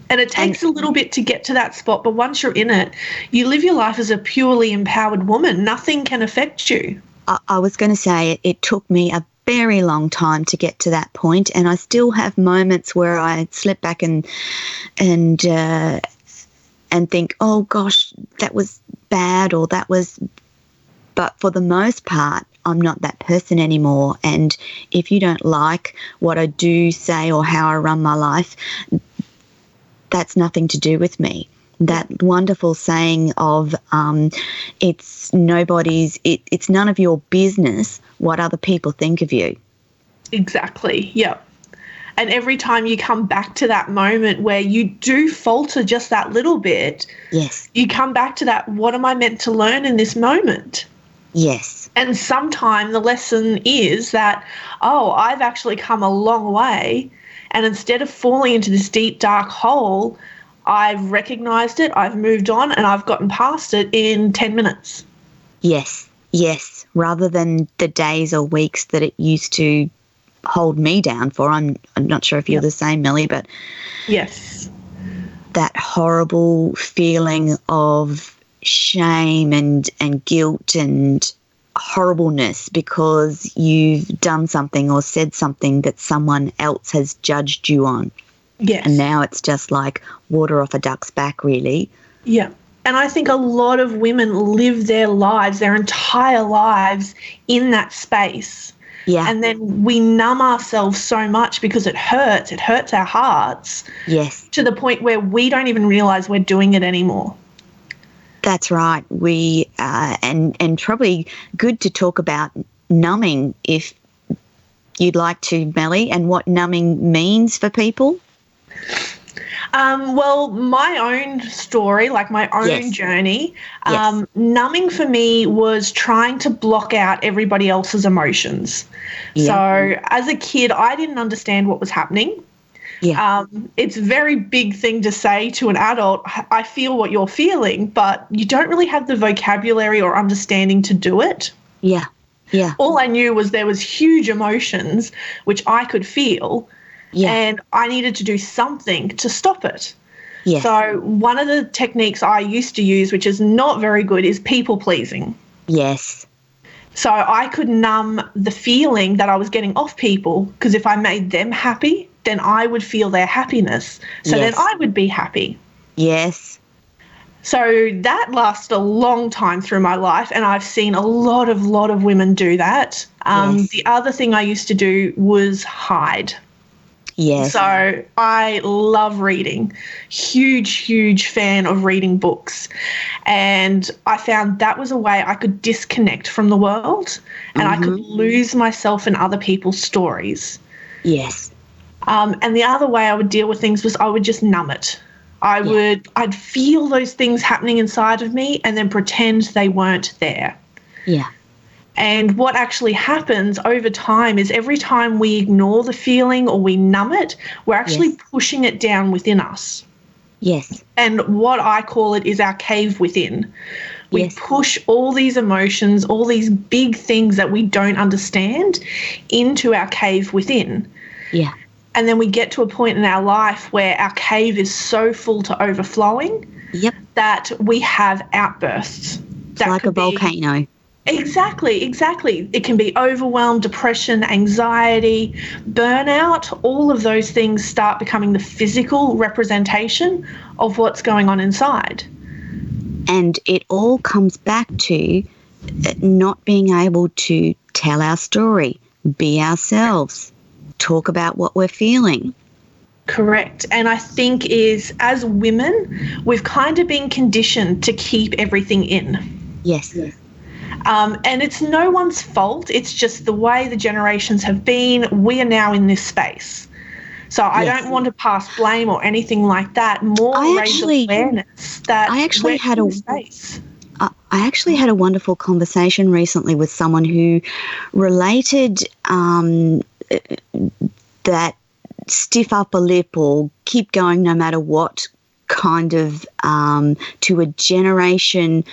And it takes a little bit to get to that spot, but once you're in it, you live your life as a purely empowered woman. Nothing can affect you. I was going to say it took me a very long time to get to that point, and I still have moments where I slip back and think, oh gosh, that was bad, or that was. But for the most part, I'm not that person anymore. And if you don't like what I do, say, or how I run my life, that's nothing to do with me. That wonderful saying of it's none of your business what other people think of you. Exactly, yeah. And every time you come back to that moment where you do falter just that little bit, yes, you come back to that, what am I meant to learn in this moment? Yes. And sometimes the lesson is that, oh, I've actually come a long way, and instead of falling into this deep, dark hole, I've recognized it, I've moved on, and I've gotten past it in 10 minutes. Yes, yes, rather than the days or weeks that it used to hold me down for. I'm not sure if you're the same, Melly, but yes, that horrible feeling of shame and guilt and horribleness because you've done something or said something that someone else has judged you on. Yes. And now it's just like water off a duck's back, really. Yeah. And I think a lot of women live their lives, their entire lives, in that space. Yeah. And then we numb ourselves so much because it hurts our hearts. Yes. To the point where we don't even realize we're doing it anymore. That's right. We and probably good to talk about numbing if you'd like to, Melly, and what numbing means for people. Well, my own story, like my own journey, numbing for me was trying to block out everybody else's emotions. Yeah. So as a kid, I didn't understand what was happening. Yeah. It's a very big thing to say to an adult, I feel what you're feeling, but you don't really have the vocabulary or understanding to do it. Yeah. Yeah. All I knew was there was huge emotions which I could feel. Yeah. And I needed to do something to stop it. Yes. So one of the techniques I used to use, which is not very good, is people pleasing. Yes. So I could numb the feeling that I was getting off people, because if I made them happy, then I would feel their happiness. So then I would be happy. Yes. So that lasted a long time through my life, and I've seen a lot of women do that. The other thing I used to do was hide. Yes. So I love reading. Huge fan of reading books. And I found that was a way I could disconnect from the world and I could lose myself in other people's stories. Yes. And the other way I would deal with things was I would just numb it. I'd feel those things happening inside of me and then pretend they weren't there. Yeah. And what actually happens over time is every time we ignore the feeling or we numb it, we're actually pushing it down within us. Yes. And what I call it is our cave within. We push all these emotions, all these big things that we don't understand into our cave within. Yeah. And then we get to a point in our life where our cave is so full to overflowing that we have outbursts. It's like a volcano. Exactly. It can be overwhelm, depression, anxiety, burnout. All of those things start becoming the physical representation of what's going on inside. And it all comes back to not being able to tell our story, be ourselves, talk about what we're feeling. Correct. And I think as women, we've kind of been conditioned to keep everything in. Yes. And it's no one's fault. It's just the way the generations have been. We are now in this space. So I don't want to pass blame or anything like that. More raise awareness that I actually had a space. I actually had a wonderful conversation recently with someone who related that stiff upper lip or keep going no matter what kind of to a generation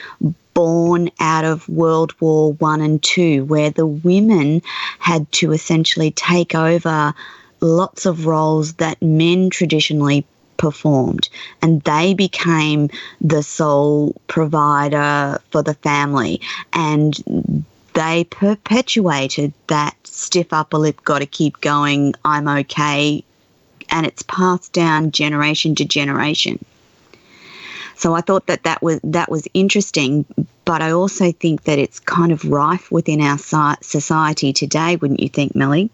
born out of World War I and II, where the women had to essentially take over lots of roles that men traditionally performed, and they became the sole provider for the family, and they perpetuated that stiff upper lip, got to keep going, I'm okay, and it's passed down generation to generation. So I thought that was interesting, but I also think that it's kind of rife within our society today, wouldn't you think, Melly?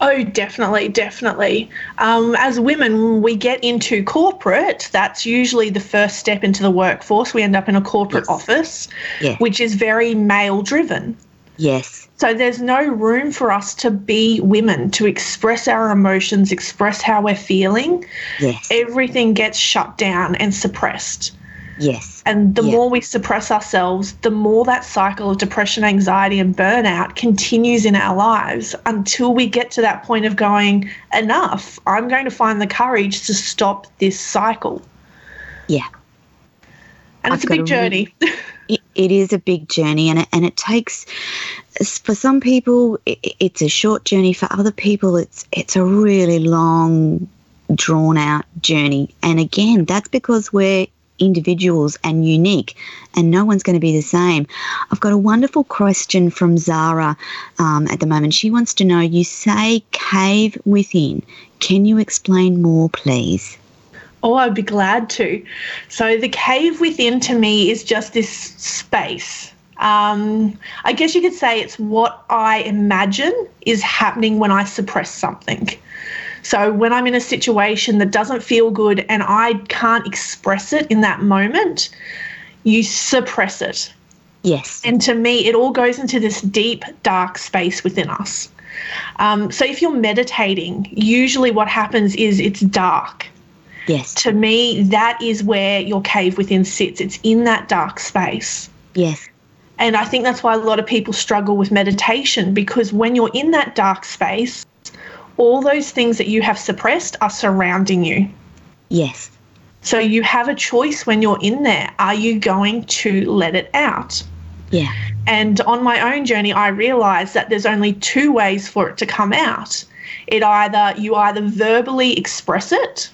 Oh, definitely, definitely. As women, when we get into corporate, that's usually the first step into the workforce. We end up in a corporate office, which is very male-driven. Yes. So there's no room for us to be women, to express our emotions, express how we're feeling. Yes. Everything gets shut down and suppressed. Yes. And the more we suppress ourselves, the more that cycle of depression, anxiety and burnout continues in our lives until we get to that point of going, enough, I'm going to find the courage to stop this cycle. Yeah. And it's a big journey. It is a big journey, and it takes, for some people, it's a short journey. For other people, it's a really long, drawn-out journey. And again, that's because we're individuals and unique, and no one's going to be the same. I've got a wonderful question from Zara at the moment. She wants to know, you say cave within. Can you explain more, please? Oh, I'd be glad to. So the cave within to me is just this space. I guess you could say it's what I imagine is happening when I suppress something. So when I'm in a situation that doesn't feel good and I can't express it in that moment, you suppress it. Yes. And to me, it all goes into this deep, dark space within us. So if you're meditating, usually what happens is it's dark. Yes. To me, that is where your cave within sits. It's in that dark space. Yes. And I think that's why a lot of people struggle with meditation, because when you're in that dark space, all those things that you have suppressed are surrounding you. Yes. So you have a choice when you're in there. Are you going to let it out? Yeah. And on my own journey, I realized that there's only two ways for it to come out. You either verbally express it,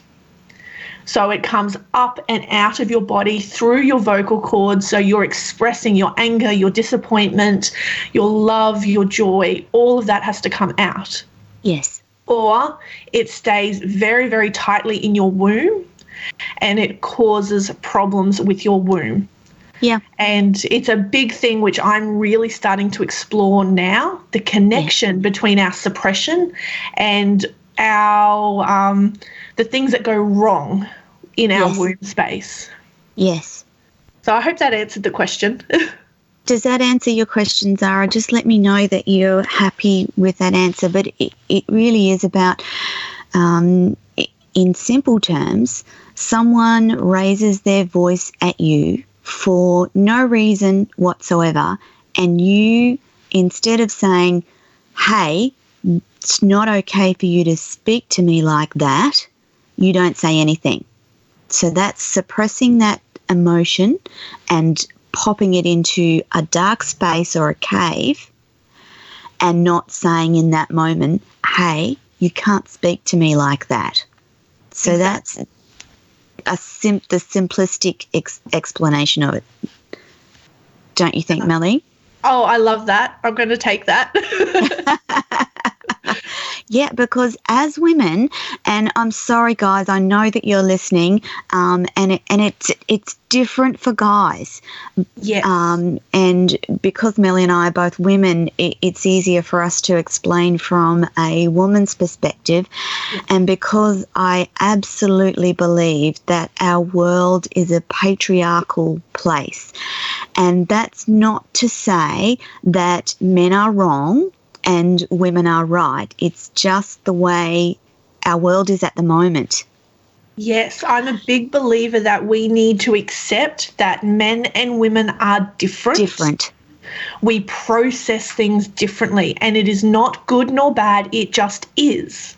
so it comes up and out of your body through your vocal cords. So you're expressing your anger, your disappointment, your love, your joy. All of that has to come out. Yes. Or it stays very, very tightly in your womb and it causes problems with your womb. Yeah. And it's a big thing which I'm really starting to explore now, the connection between our suppression and our the things that go wrong in our womb space. Yes. So I hope that answered the question. Does that answer your question, Zara? Just let me know that you're happy with that answer. But it really is about, in simple terms, someone raises their voice at you for no reason whatsoever, and you, instead of saying, hey, it's not okay for you to speak to me like that, you don't say anything. So that's suppressing that emotion and popping it into a dark space or a cave and not saying in that moment, hey, you can't speak to me like that. So that's the simplistic explanation of it. Don't you think, Melly? Oh, I love that. I'm going to take that. Yeah, because as women, and I'm sorry, guys, I know that you're listening, and it's different for guys. Yes. And because Melly and I are both women, it's easier for us to explain from a woman's perspective. Yes. And because I absolutely believe that our world is a patriarchal place, and that's not to say that men are wrong and women are right. It's just the way our world is at the moment. Yes, I'm a big believer that we need to accept that men and women are different. We process things differently, and it is not good nor bad. It just is.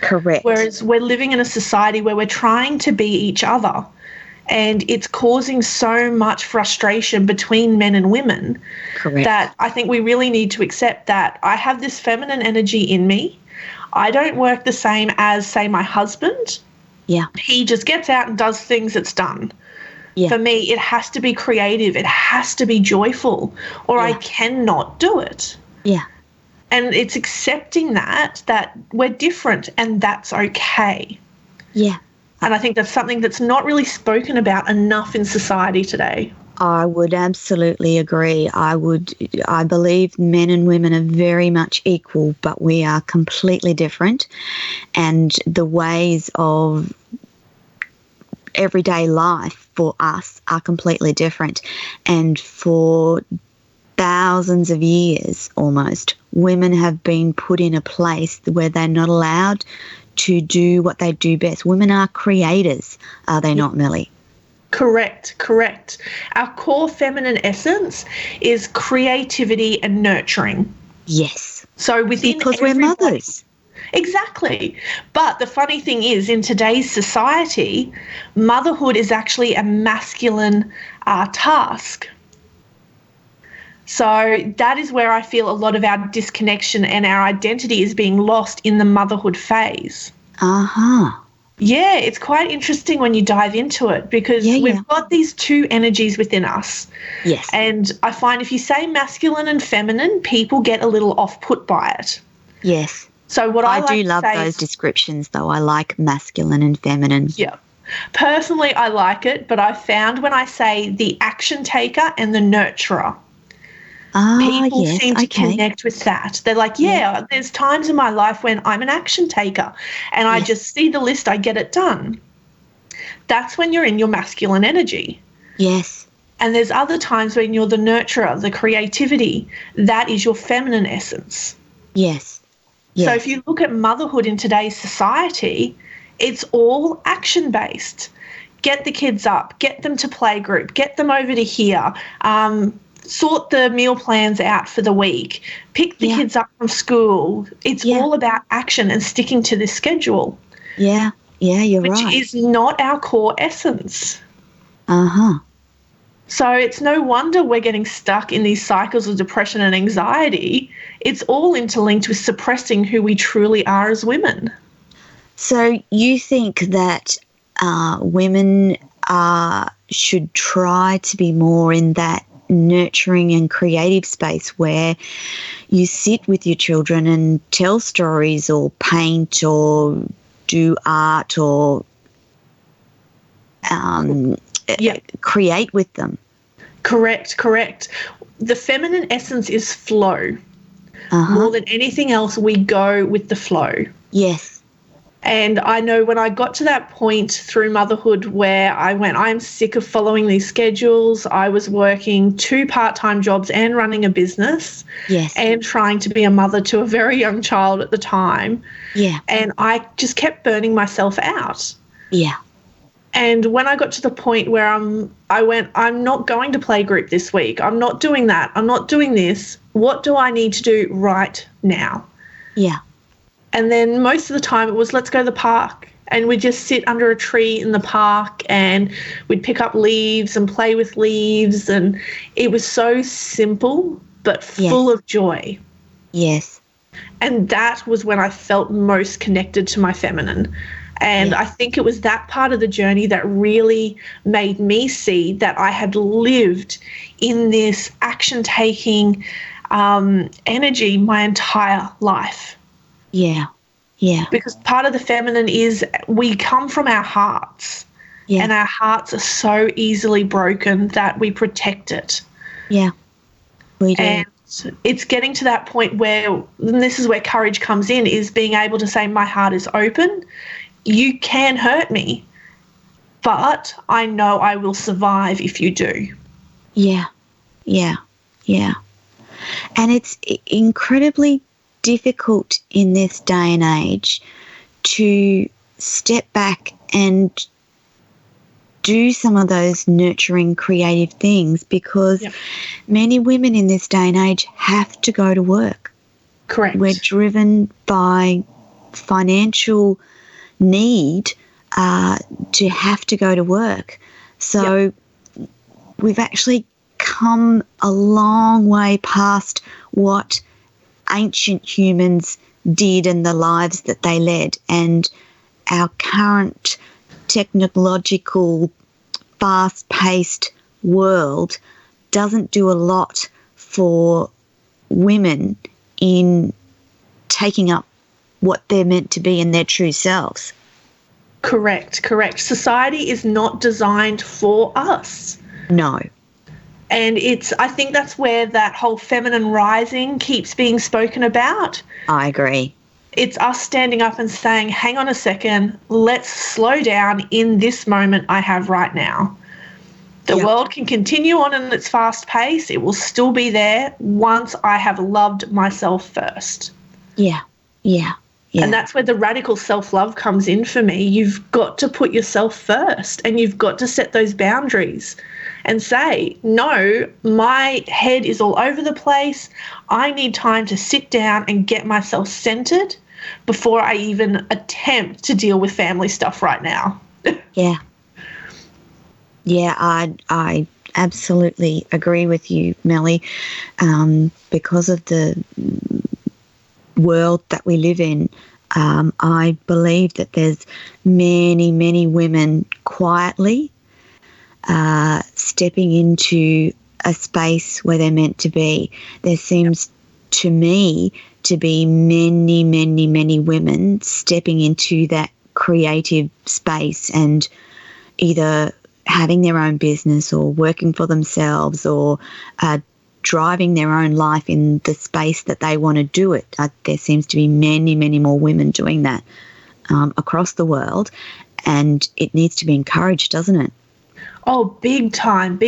Correct. Whereas we're living in a society where we're trying to be each other. and it's causing so much frustration between men and women. Correct. That I think we really need to accept that I have this feminine energy in me. I don't work the same as, say, my husband. Yeah. He just gets out and does things, it's done. Yeah. For me, it has to be creative. It has to be joyful, or I cannot do it. Yeah. And it's accepting that we're different, and that's okay. Yeah. And I think that's something that's not really spoken about enough in society today. I would absolutely agree. I believe men and women are very much equal, but we are completely different. And the ways of everyday life for us are completely different. And for thousands of years almost, women have been put in a place where they're not allowed to do what they do best. Women are creators, are they not, Melly? Correct. Our core feminine essence is creativity and nurturing. Yes. So because we're mothers. Exactly. But the funny thing is, in today's society, motherhood is actually a masculine task. So that is where I feel a lot of our disconnection and our identity is being lost in the motherhood phase. Uh-huh. Yeah, it's quite interesting when you dive into it, because we've got these two energies within us. Yes. And I find if you say masculine and feminine, people get a little off-put by it. Yes. So what I do love those descriptions, though. I like masculine and feminine. Yeah. Personally, I like it, but I found when I say the action taker and the nurturer, people seem to connect with that. They're like, there's times in my life when I'm an action taker and I just see the list, I get it done. That's when you're in your masculine energy. Yes. And there's other times when you're the nurturer, the creativity. That is your feminine essence. Yes. Yes. So if you look at motherhood in today's society, it's all action-based. Get the kids up, get them to playgroup, get them over to here, sort the meal plans out for the week, pick the kids up from school. It's all about action and sticking to this schedule. Yeah, you're right. Which is not our core essence. Uh-huh. So it's no wonder we're getting stuck in these cycles of depression and anxiety. It's all interlinked with suppressing who we truly are as women. So you think that women should try to be more in that nurturing and creative space where you sit with your children and tell stories or paint or do art or create with them? Correct. The feminine essence is flow. More than anything else, we go with the flow. Yes. And I know when I got to that point through motherhood where I went, I'm sick of following these schedules. I was working 2 part-time jobs and running a business. Yes. And trying to be a mother to a very young child at the time. Yeah. And I just kept burning myself out. Yeah. And when I got to the point where I went, I'm not going to playgroup this week. I'm not doing that. I'm not doing this. What do I need to do right now? Yeah. And then most of the time it was, let's go to the park. And we'd just sit under a tree in the park and we'd pick up leaves and play with leaves. And it was so simple but full of joy. Yes. And that was when I felt most connected to my feminine. And I think it was that part of the journey that really made me see that I had lived in this action-taking energy my entire life. Yeah. Because part of the feminine is we come from our hearts. Yeah. And our hearts are so easily broken that we protect it. Yeah, we do. And it's getting to that point where, and this is where courage comes in, is being able to say, my heart is open. You can hurt me, but I know I will survive if you do. Yeah. And it's incredibly difficult in this day and age to step back and do some of those nurturing, creative things because many women in this day and age have to go to work. Correct. We're driven by financial need to have to go to work. So we've actually come a long way past what ancient humans did and the lives that they led, and our current technological, fast-paced world doesn't do a lot for women in taking up what they're meant to be in their true selves. Correct. Society is not designed for us. No. And I think that's where that whole feminine rising keeps being spoken about. I agree. It's us standing up and saying, hang on a second, let's slow down in this moment I have right now. The world can continue on in its fast pace. It will still be there once I have loved myself first. Yeah. And that's where the radical self-love comes in for me. You've got to put yourself first, and you've got to set those boundaries and say, no, my head is all over the place. I need time to sit down and get myself centered before I even attempt to deal with family stuff right now. Yeah, I absolutely agree with you, Melly. Because of the world that we live in, I believe that there's many, many women quietly stepping into a space where they're meant to be. There seems to me to be many, many, many women stepping into that creative space and either having their own business or working for themselves or driving their own life in the space that they want to do it. There seems to be many, many more women doing that across the world, and it needs to be encouraged, doesn't it? Oh, big time.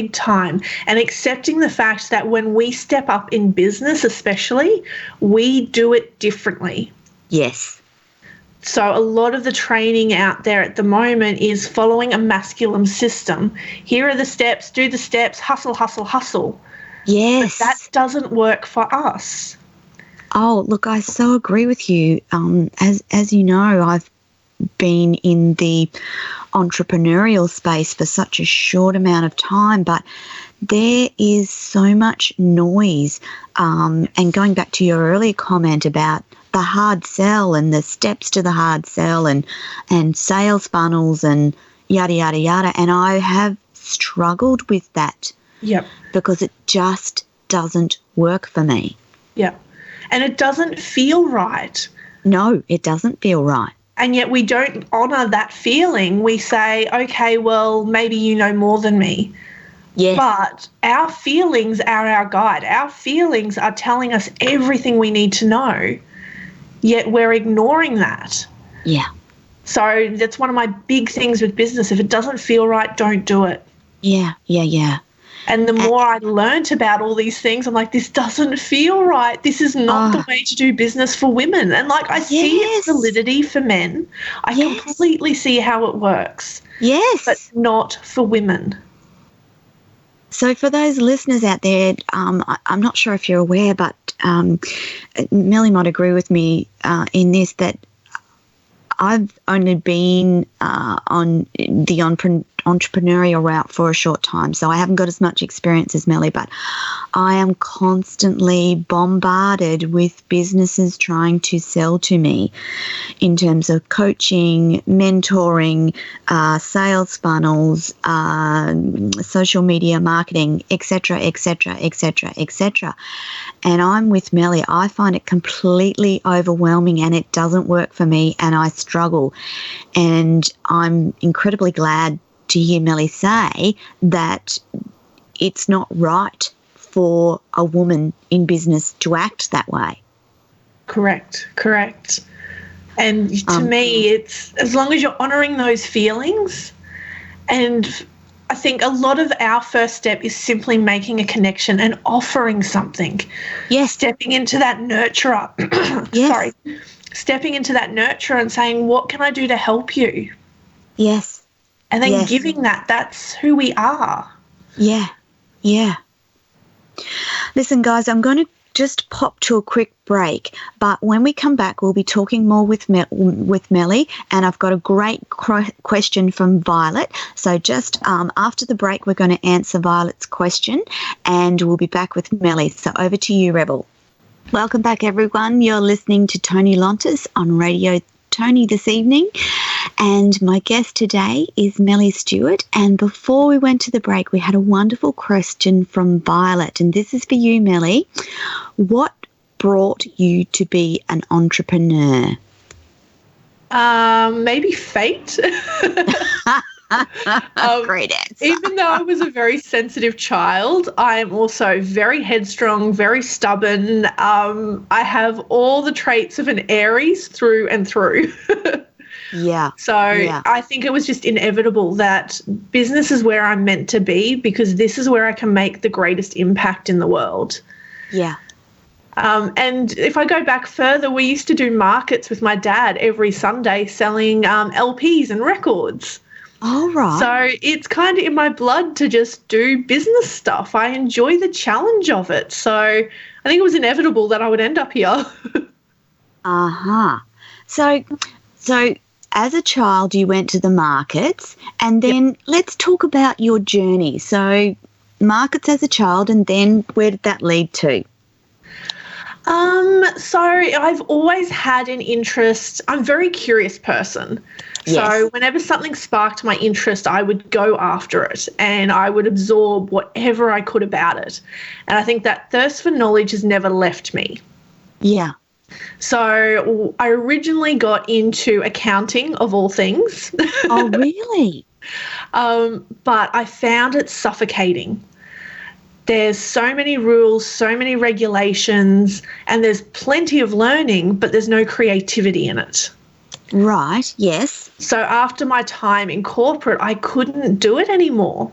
And accepting the fact that when we step up in business especially, we do it differently. Yes. So a lot of the training out there at the moment is following a masculine system. Here are the steps, do the steps, hustle, hustle, hustle. Yes. But that doesn't work for us. Oh, look, I so agree with you. As you know, I've been in the entrepreneurial space for such a short amount of time, but there is so much noise. And going back to your earlier comment about the hard sell and the steps to the hard sell and sales funnels and yada, yada, yada. And I have struggled with that. Yep. Because it just doesn't work for me. Yep. And it doesn't feel right. No, it doesn't feel right. And yet we don't honour that feeling. We say, okay, well, maybe you know more than me. Yes. But our feelings are our guide. Our feelings are telling us everything we need to know, yet we're ignoring that. Yeah. So that's one of my big things with business. If it doesn't feel right, don't do it. Yeah. And the more I learnt about all these things, I'm like, this doesn't feel right. This is not the way to do business for women. And, like, I see its validity for men. I completely see how it works. Yes. But not for women. So for those listeners out there, I'm not sure if you're aware, but Melly might agree with me in this, that I've only been on the entrepreneurial route for a short time, so I haven't got as much experience as Melly, but I am constantly bombarded with businesses trying to sell to me in terms of coaching, mentoring, sales funnels, social media marketing, etc., etc., etc., etc. And I'm with Melly. I find it completely overwhelming and it doesn't work for me and I struggle. And I'm incredibly glad to hear Melly say that it's not right for a woman in business to act that way. Correct. And to me, it's as long as you're honouring those feelings, and I think a lot of our first step is simply making a connection and offering something. Yes. Stepping into that nurturer. Yes. Stepping into that nurturer and saying, what can I do to help you? Yes. And then giving that's who we are. Yeah. Listen, guys, I'm going to just pop to a quick break, but when we come back, we'll be talking more with Melly, and I've got a great question from Violet. So just after the break, we're going to answer Violet's question, and we'll be back with Melly. So over to you, Rebel. Welcome back, everyone. You're listening to Toni Lontis on Radio Toni this evening, and my guest today is Melly Stewart. And before we went to the break, we had a wonderful question from Violet, and this is for you, Melly. What brought you to be an entrepreneur? Maybe fate. Great answer. Even though I was a very sensitive child, I am also very headstrong, very stubborn. I have all the traits of an Aries through and through. Yeah. So I think it was just inevitable that business is where I'm meant to be, because this is where I can make the greatest impact in the world. Yeah. And if I go back further, we used to do markets with my dad every Sunday selling LPs and records. All right. So it's kind of in my blood to just do business stuff. I enjoy the challenge of it. So I think it was inevitable that I would end up here. Uh-huh. So as a child, you went to the markets, and then let's talk about your journey. So markets as a child, and then where did that lead to? So I've always had an interest. I'm a very curious person. Yes. So whenever something sparked my interest, I would go after it and I would absorb whatever I could about it. And I think that thirst for knowledge has never left me. Yeah. So I originally got into accounting, of all things. Oh, really? But I found it suffocating. There's so many rules, so many regulations, and there's plenty of learning, but there's no creativity in it. Right, yes. So after my time in corporate, I couldn't do it anymore.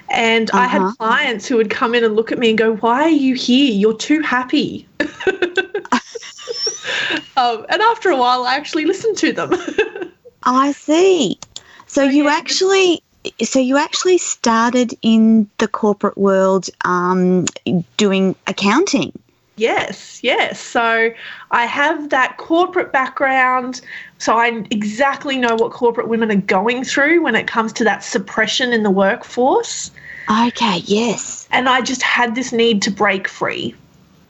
And I had clients who would come in and look at me and go, "Why are you here? You're too happy." And after a while, I actually listened to them. I see. So you actually started in the corporate world doing accounting. Yes. So I have that corporate background, so I exactly know what corporate women are going through when it comes to that suppression in the workforce. Okay, yes. And I just had this need to break free.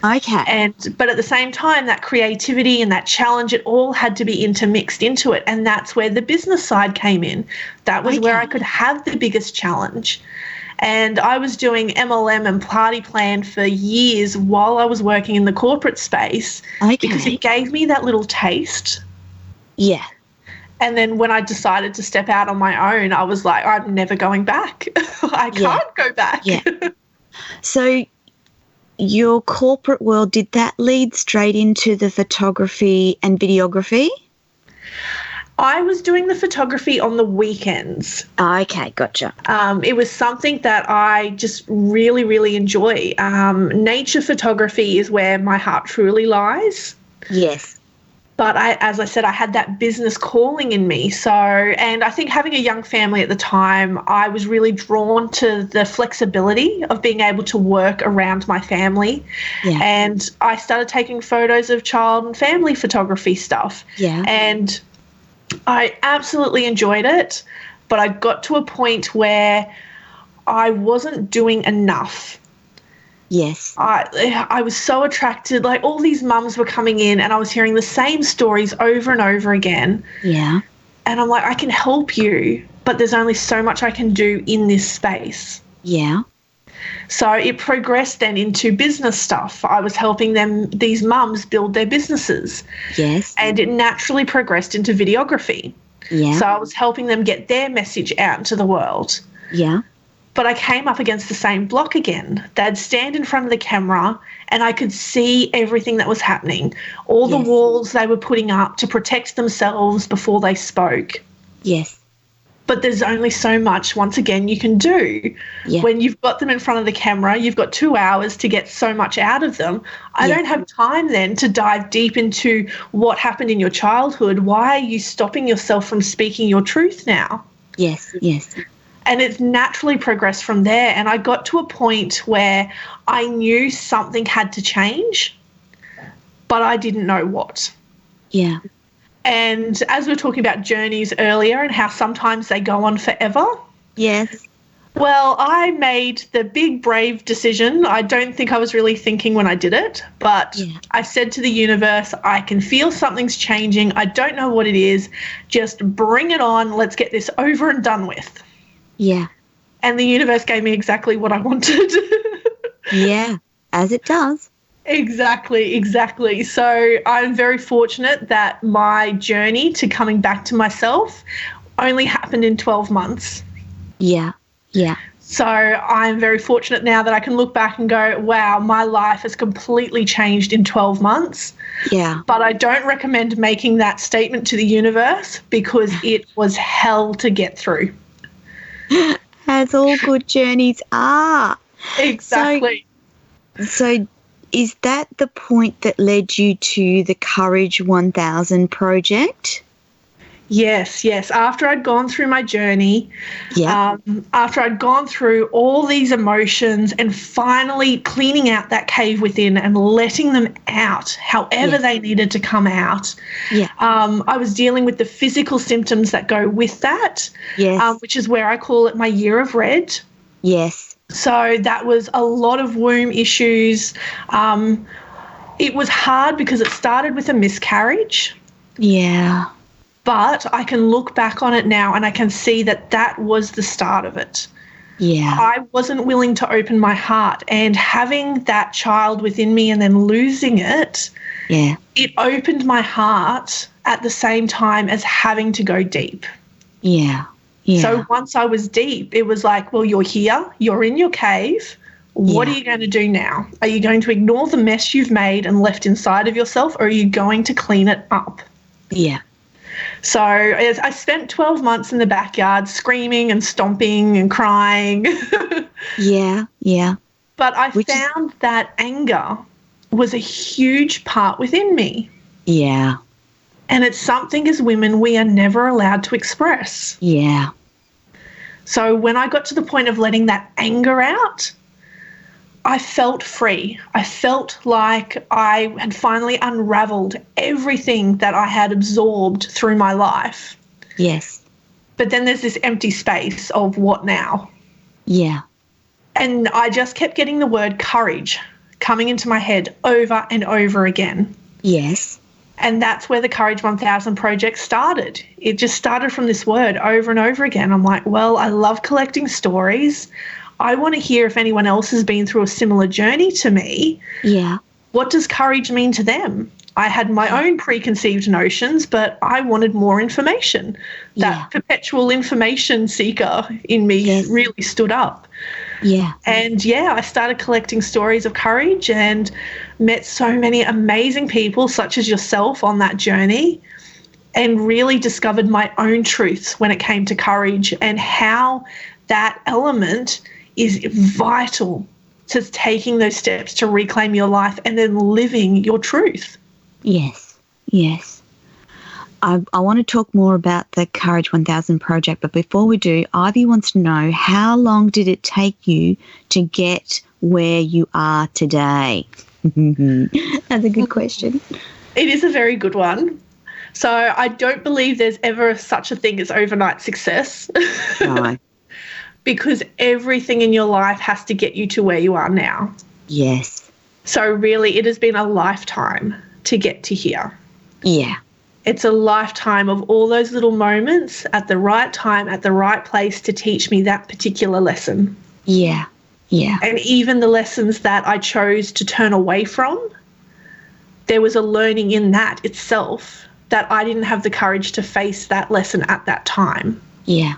Okay. But at the same time, that creativity and that challenge, it all had to be intermixed into it. And that's where the business side came in. That was where I could have the biggest challenge. And I was doing MLM and party plan for years while I was working in the corporate space because it gave me that little taste. Yeah. And then when I decided to step out on my own, I was like, I'm never going back. I can't go back. Yeah. So your corporate world, did that lead straight into the photography and videography? I was doing the photography on the weekends. Okay, gotcha. It was something that I just really, really enjoy. Nature photography is where my heart truly lies. Yes. But as I said, I had that business calling in me. So, and I think having a young family at the time, I was really drawn to the flexibility of being able to work around my family. Yeah. And I started taking photos of child and family photography stuff. Yeah. And I absolutely enjoyed it, but I got to a point where I wasn't doing enough. Yes. I was so attracted, like all these mums were coming in and I was hearing the same stories over and over again. Yeah. And I'm like, I can help you, but there's only so much I can do in this space. Yeah. So it progressed then into business stuff. I was helping these mums build their businesses. Yes. And it naturally progressed into videography. Yeah. So I was helping them get their message out into the world. Yeah. But I came up against the same block again. They'd stand in front of the camera and I could see everything that was happening, all the walls they were putting up to protect themselves before they spoke. Yes. But there's only so much, once again, you can do. Yeah. When you've got them in front of the camera, you've got 2 hours to get so much out of them. I don't have time then to dive deep into what happened in your childhood. Why are you stopping yourself from speaking your truth now? Yes, yes. And it's naturally progressed from there. And I got to a point where I knew something had to change, but I didn't know what. Yeah. And as we were talking about journeys earlier and how sometimes they go on forever. Yes. Well, I made the big, brave decision. I don't think I was really thinking when I did it, but I said to the universe, I can feel something's changing. I don't know what it is. Just bring it on. Let's get this over and done with. Yeah. And the universe gave me exactly what I wanted. Yeah, as it does. Exactly. So I'm very fortunate that my journey to coming back to myself only happened in 12 months. Yeah. So I'm very fortunate now that I can look back and go, wow, my life has completely changed in 12 months. Yeah. But I don't recommend making that statement to the universe because it was hell to get through. As all good journeys are. Exactly. So is that the point that led you to the Courage 1000 project? Yes. After I'd gone through my journey, after I'd gone through all these emotions and finally cleaning out that cave within and letting them out however they needed to come out, I was dealing with the physical symptoms that go with that, which is where I call it my year of red. Yes. So that was a lot of womb issues. It was hard because it started with a miscarriage. Yeah. But I can look back on it now and I can see that that was the start of it. Yeah. I wasn't willing to open my heart, and having that child within me and then losing it, it opened my heart at the same time as having to go deep. Yeah. So once I was deep, it was like, well, you're here, you're in your cave. What are you going to do now? Are you going to ignore the mess you've made and left inside of yourself, or are you going to clean it up? Yeah. So I spent 12 months in the backyard screaming and stomping and crying. Yeah. But I found that anger was a huge part within me. Yeah. And it's something as women we are never allowed to express. Yeah. So when I got to the point of letting that anger out, I felt free. I felt like I had finally unraveled everything that I had absorbed through my life. Yes. But then there's this empty space of what now? Yeah. And I just kept getting the word courage coming into my head over and over again. Yes. And that's where the Courage 1000 project started. It just started from this word over and over again. I'm like, well, I love collecting stories. I want to hear if anyone else has been through a similar journey to me. Yeah. What does courage mean to them? I had my own preconceived notions, but I wanted more information. That perpetual information seeker in me really stood up. Yeah. And, I started collecting stories of courage and met so many amazing people such as yourself on that journey, and really discovered my own truths when it came to courage and how that element is vital to taking those steps to reclaim your life and then living your truth. Yes. I want to talk more about the Courage 1000 project, but before we do, Ivy wants to know, how long did it take you to get where you are today? That's a good question. It is a very good one. So I don't believe there's ever such a thing as overnight success. No. Because everything in your life has to get you to where you are now. Yes. So really, it has been a lifetime to get to here. Yeah. It's a lifetime of all those little moments at the right time, at the right place to teach me that particular lesson. Yeah. And even the lessons that I chose to turn away from, there was a learning in that itself that I didn't have the courage to face that lesson at that time. Yeah.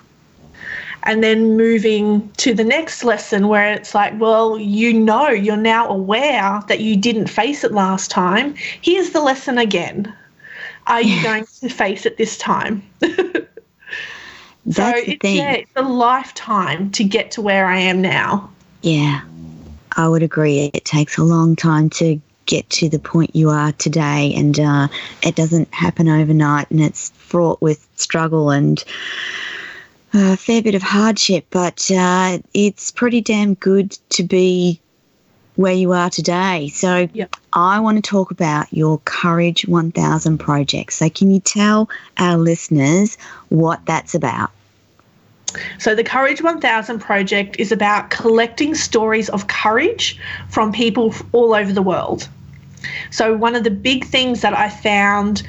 And then moving to the next lesson where it's like, well, you're now aware that you didn't face it last time. Here's the lesson again. Are you going to face it this time? That's the thing. It's a lifetime to get to where I am now. Yeah, I would agree. It takes a long time to get to the point you are today, and it doesn't happen overnight, and it's fraught with struggle and a fair bit of hardship, but it's pretty damn good to be where you are today. So I want to talk about your Courage 1000 project. So can you tell our listeners what that's about? So the Courage 1000 project is about collecting stories of courage from people all over the world. So one of the big things that I found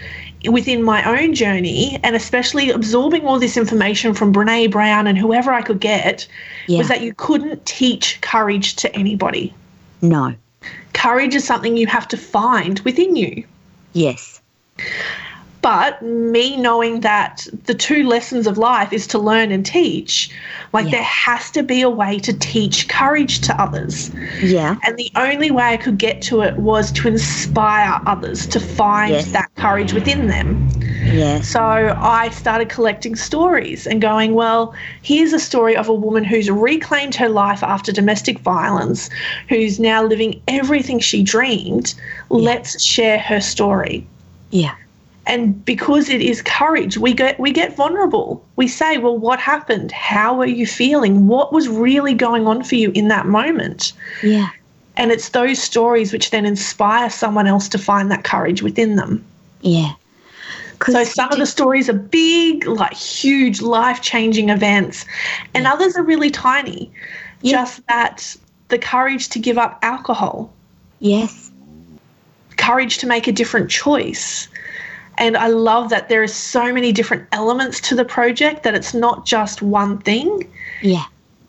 within my own journey, and especially absorbing all this information from Brene Brown and whoever I could get, was that you couldn't teach courage to anybody. No. Courage is something you have to find within you. Yes. But me knowing that the two lessons of life is to learn and teach, there has to be a way to teach courage to others. Yeah. And the only way I could get to it was to inspire others to find that courage within them. Yes. So I started collecting stories and going, well, here's a story of a woman who's reclaimed her life after domestic violence, who's now living everything she dreamed. Let's share her story. Yeah. And because it is courage, we get vulnerable. We say, well, what happened? How are you feeling? What was really going on for you in that moment? Yeah. And it's those stories which then inspire someone else to find that courage within them. Yeah. So some of the stories are big, huge, life-changing events, and others are really tiny. Yeah. Just that the courage to give up alcohol. Yes. Courage to make a different choice. And I love that there are so many different elements to the project, that it's not just one thing. Yeah.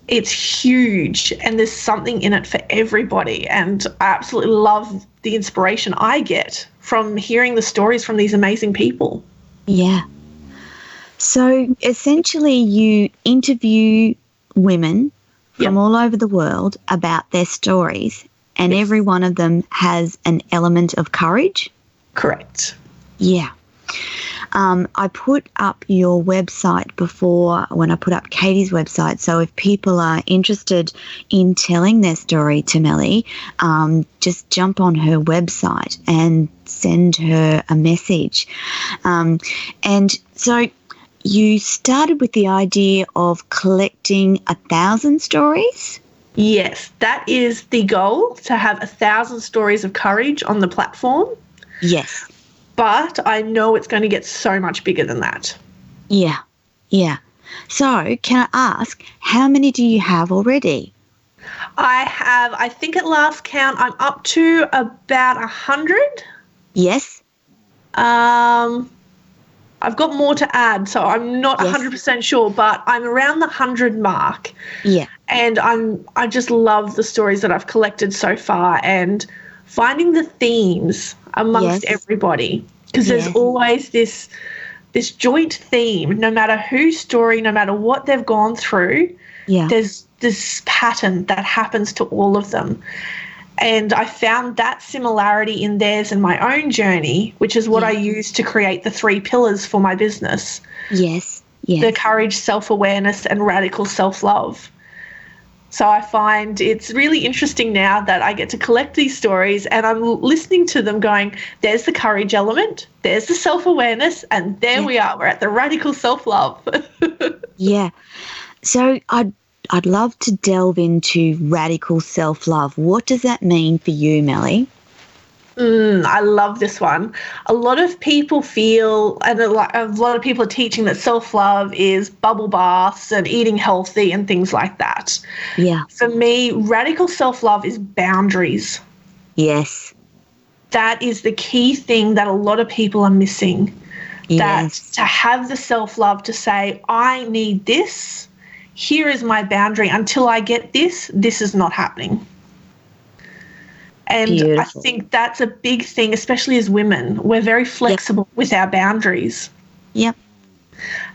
It's huge, and there's something in it for everybody. And I absolutely love the inspiration I get from hearing the stories from these amazing people. Yeah. So essentially you interview women from all over the world about their stories, and every one of them has an element of courage? Correct. Yeah. I put up your website before when I put up Katie's website. So if people are interested in telling their story to Melly, just jump on her website and send her a message. And so you started with the idea of collecting 1,000 stories? Yes, that is the goal, to have 1,000 stories of courage on the platform. Yes. But I know it's going to get so much bigger than that. Yeah, yeah. So can I ask, how many do you have already? I think at last count, I'm up to about 100. Yes. I've got more to add, so I'm not 100% sure, but I'm around the 100 mark. Yeah. And I just love the stories that I've collected so far, and finding the themes amongst everybody, because there's always this joint theme, no matter whose story, no matter what they've gone through, there's this pattern that happens to all of them. And I found that similarity in theirs and my own journey, which is what I use to create the 3 pillars for my business. Yes, yes. The courage, self-awareness, and radical self-love. So I find it's really interesting now that I get to collect these stories, and I'm listening to them going, there's the courage element, there's the self-awareness, and there we are. We're at the radical self-love. Yeah. So I'd love to delve into radical self-love. What does that mean for you, Melly? I love this one. A lot of people feel, and a lot of people are teaching that self-love is bubble baths and eating healthy and things like that. Yeah. For me, radical self-love is boundaries. Yes. That is the key thing that a lot of people are missing. That to have the self-love to say, I need this, here is my boundary. Until I get this, this is not happening. And beautiful. I think that's a big thing, especially as women. We're very flexible with our boundaries. Yep.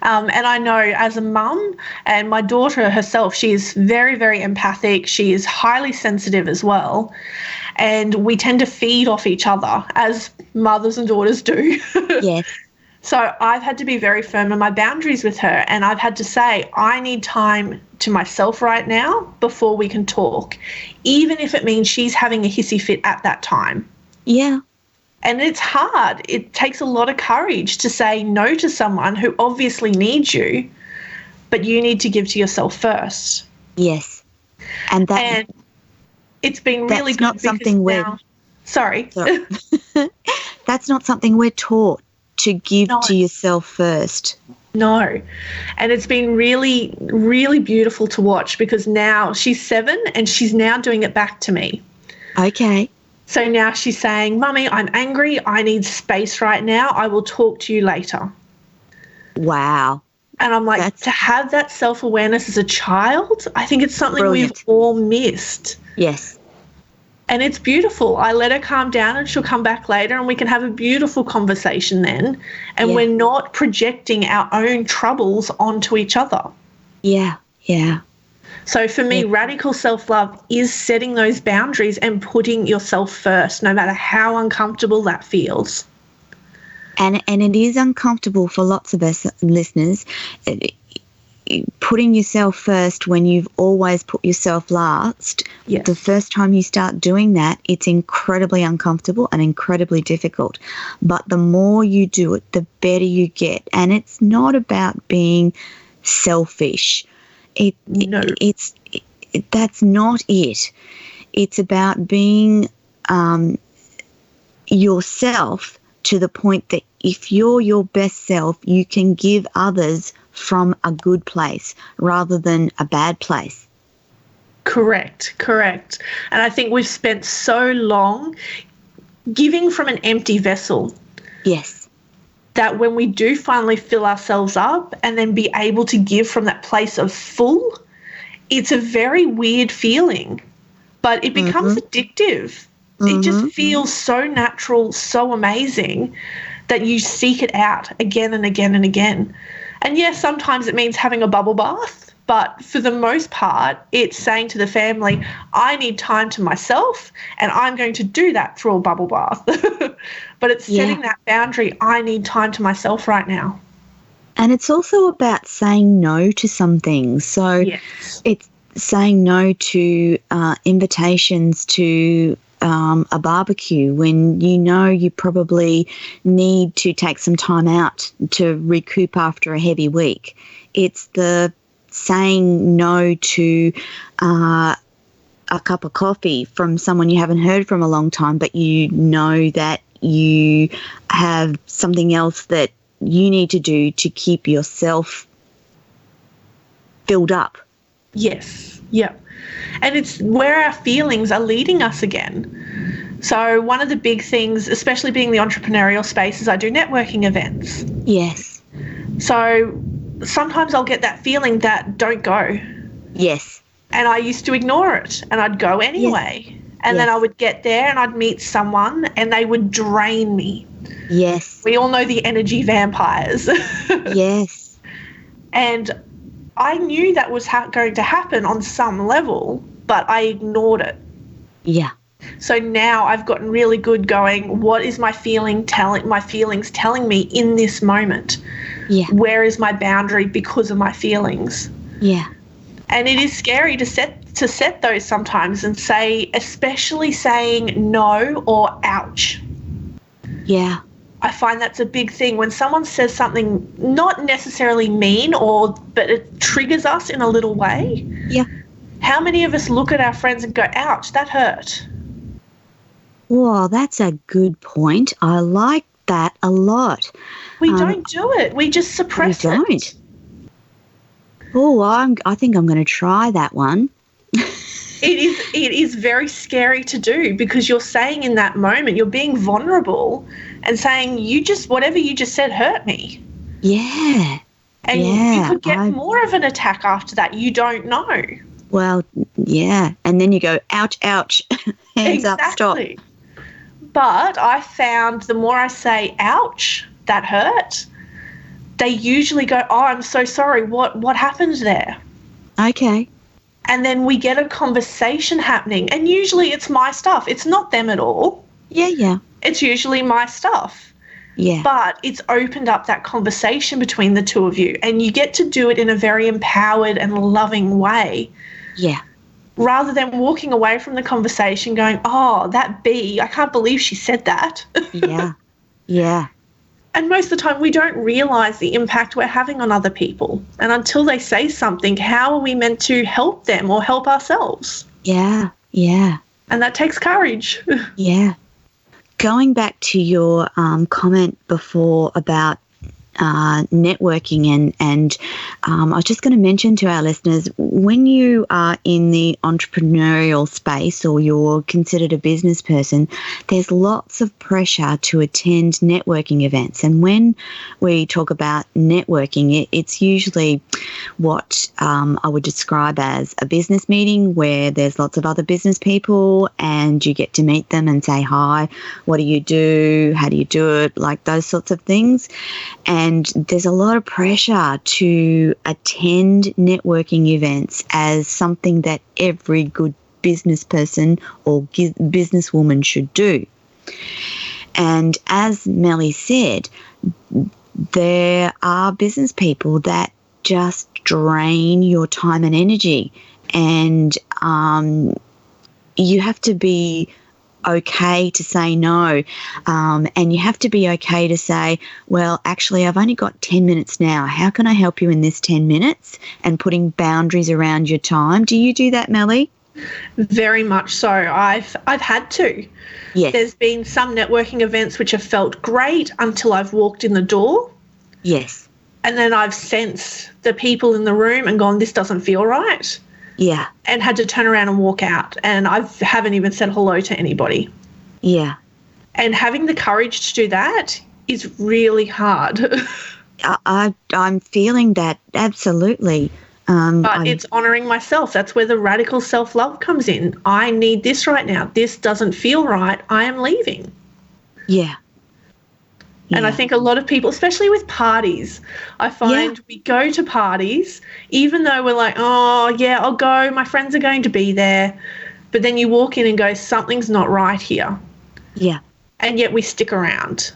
And I know as a mum, and my daughter herself, she is very, very empathic. She is highly sensitive as well. And we tend to feed off each other, as mothers and daughters do. Yes. So I've had to be very firm in my boundaries with her, and I've had to say, I need time to myself right now before we can talk, even if it means she's having a hissy fit at that time. Yeah. And it's hard. It takes a lot of courage to say no to someone who obviously needs you, but but you need to give to yourself first. Yes. And it's been really good. Not something Sorry. That's not something we're taught, to give to yourself first. No. And it's been really, really beautiful to watch, because now she's 7 and she's now doing it back to me. Okay. So now she's saying, Mummy, I'm angry. I need space right now. I will talk to you later. Wow. And I'm like, to have that self-awareness as a child, I think it's something brilliant. We've all missed. Yes. And it's beautiful. I let her calm down and she'll come back later and we can have a beautiful conversation then. And we're not projecting our own troubles onto each other. Yeah, yeah. So for me, radical self-love is setting those boundaries and putting yourself first, no matter how uncomfortable that feels. And it is uncomfortable for lots of us listeners, putting yourself first when you've always put yourself last. Yes. The first time you start doing that, it's incredibly uncomfortable and incredibly difficult. But the more you do it, the better you get. And it's not about being selfish. That's not it. It's about being yourself, to the point that if you're your best self, you can give others from a good place rather than a bad place. Correct. And I think we've spent so long giving from an empty vessel. Yes. That when we do finally fill ourselves up and then be able to give from that place of full, it's a very weird feeling, but it becomes addictive. It just feels so natural, so amazing, that you seek it out again and again and again. And yes, sometimes it means having a bubble bath, but for the most part, it's saying to the family, I need time to myself and I'm going to do that through a bubble bath. But it's setting that boundary, I need time to myself right now. And it's also about saying no to some things. So it's saying no to invitations to a barbecue when you know you probably need to take some time out to recoup after a heavy week. It's the saying no to a cup of coffee from someone you haven't heard from a long time, but you know that you have something else that you need to do to keep yourself filled up. Yes, yeah. And it's where our feelings are leading us again. So one of the big things, especially being the entrepreneurial space, is I do networking events. Yes. So sometimes I'll get that feeling that don't go. Yes. And I used to ignore it and I'd go anyway. Yes. And then I would get there and I'd meet someone and they would drain me. Yes. We all know the energy vampires. Yes. And I knew that was going to happen on some level, but I ignored it. Yeah. So now I've gotten really good going, what is my feelings telling me in this moment? Yeah. Where is my boundary because of my feelings? Yeah. And it is scary to set those sometimes and say, especially saying no or ouch. Yeah. I find that's a big thing. When someone says something not necessarily mean but it triggers us in a little way. Yeah. How many of us look at our friends and go, ouch, that hurt? Wow, that's a good point. I like that a lot. We don't do it. We just suppress it. We don't. Oh, I think I'm going to try that one. It is very scary to do, because you're saying in that moment, you're being vulnerable and saying, whatever you just said hurt me. Yeah. And you could get more of an attack after that. You don't know. Well, yeah. And then you go, ouch, ouch, hands up, stop. But I found the more I say, ouch, that hurt, they usually go, oh, I'm so sorry. What happened there? Okay. And then we get a conversation happening. And usually it's my stuff. It's not them at all. Yeah, yeah. It's usually my stuff. Yeah. But it's opened up that conversation between the two of you. And you get to do it in a very empowered and loving way. Yeah. Rather than walking away from the conversation going, oh, that bee, I can't believe she said that. Yeah. Yeah. And most of the time we don't realise the impact we're having on other people. And until they say something, how are we meant to help them or help ourselves? Yeah. And that takes courage. Yeah. Going back to your comment before about networking and I was just going to mention to our listeners, when you are in the entrepreneurial space or you're considered a business person, there's lots of pressure to attend networking events. And when we talk about networking, it's usually what I would describe as a business meeting where there's lots of other business people and you get to meet them and say, hi, what do you do? How do you do it? Like those sorts of things. And there's a lot of pressure to attend networking events as something that every good business person or businesswoman should do. And as Melly said, there are business people that just drain your time and energy. And you have to be okay to say no, and you have to be okay to say, well, actually, I've only got 10 minutes now. How can I help you in this 10 minutes? And putting boundaries around your time. Do you do that, Melly? Very much so. I've had to. Yes. There's been some networking events which have felt great until I've walked in the door. Yes. And then I've sensed the people in the room and gone, this doesn't feel right. Yeah. And had to turn around and walk out. And I haven't even said hello to anybody. Yeah. And having the courage to do that is really hard. I'm feeling that, absolutely. But it's honouring myself. That's where the radical self-love comes in. I need this right now. This doesn't feel right. I am leaving. Yeah. And I think a lot of people, especially with parties, I find we go to parties, even though we're like, oh, yeah, I'll go, my friends are going to be there. But then you walk in and go, something's not right here. Yeah. And yet we stick around.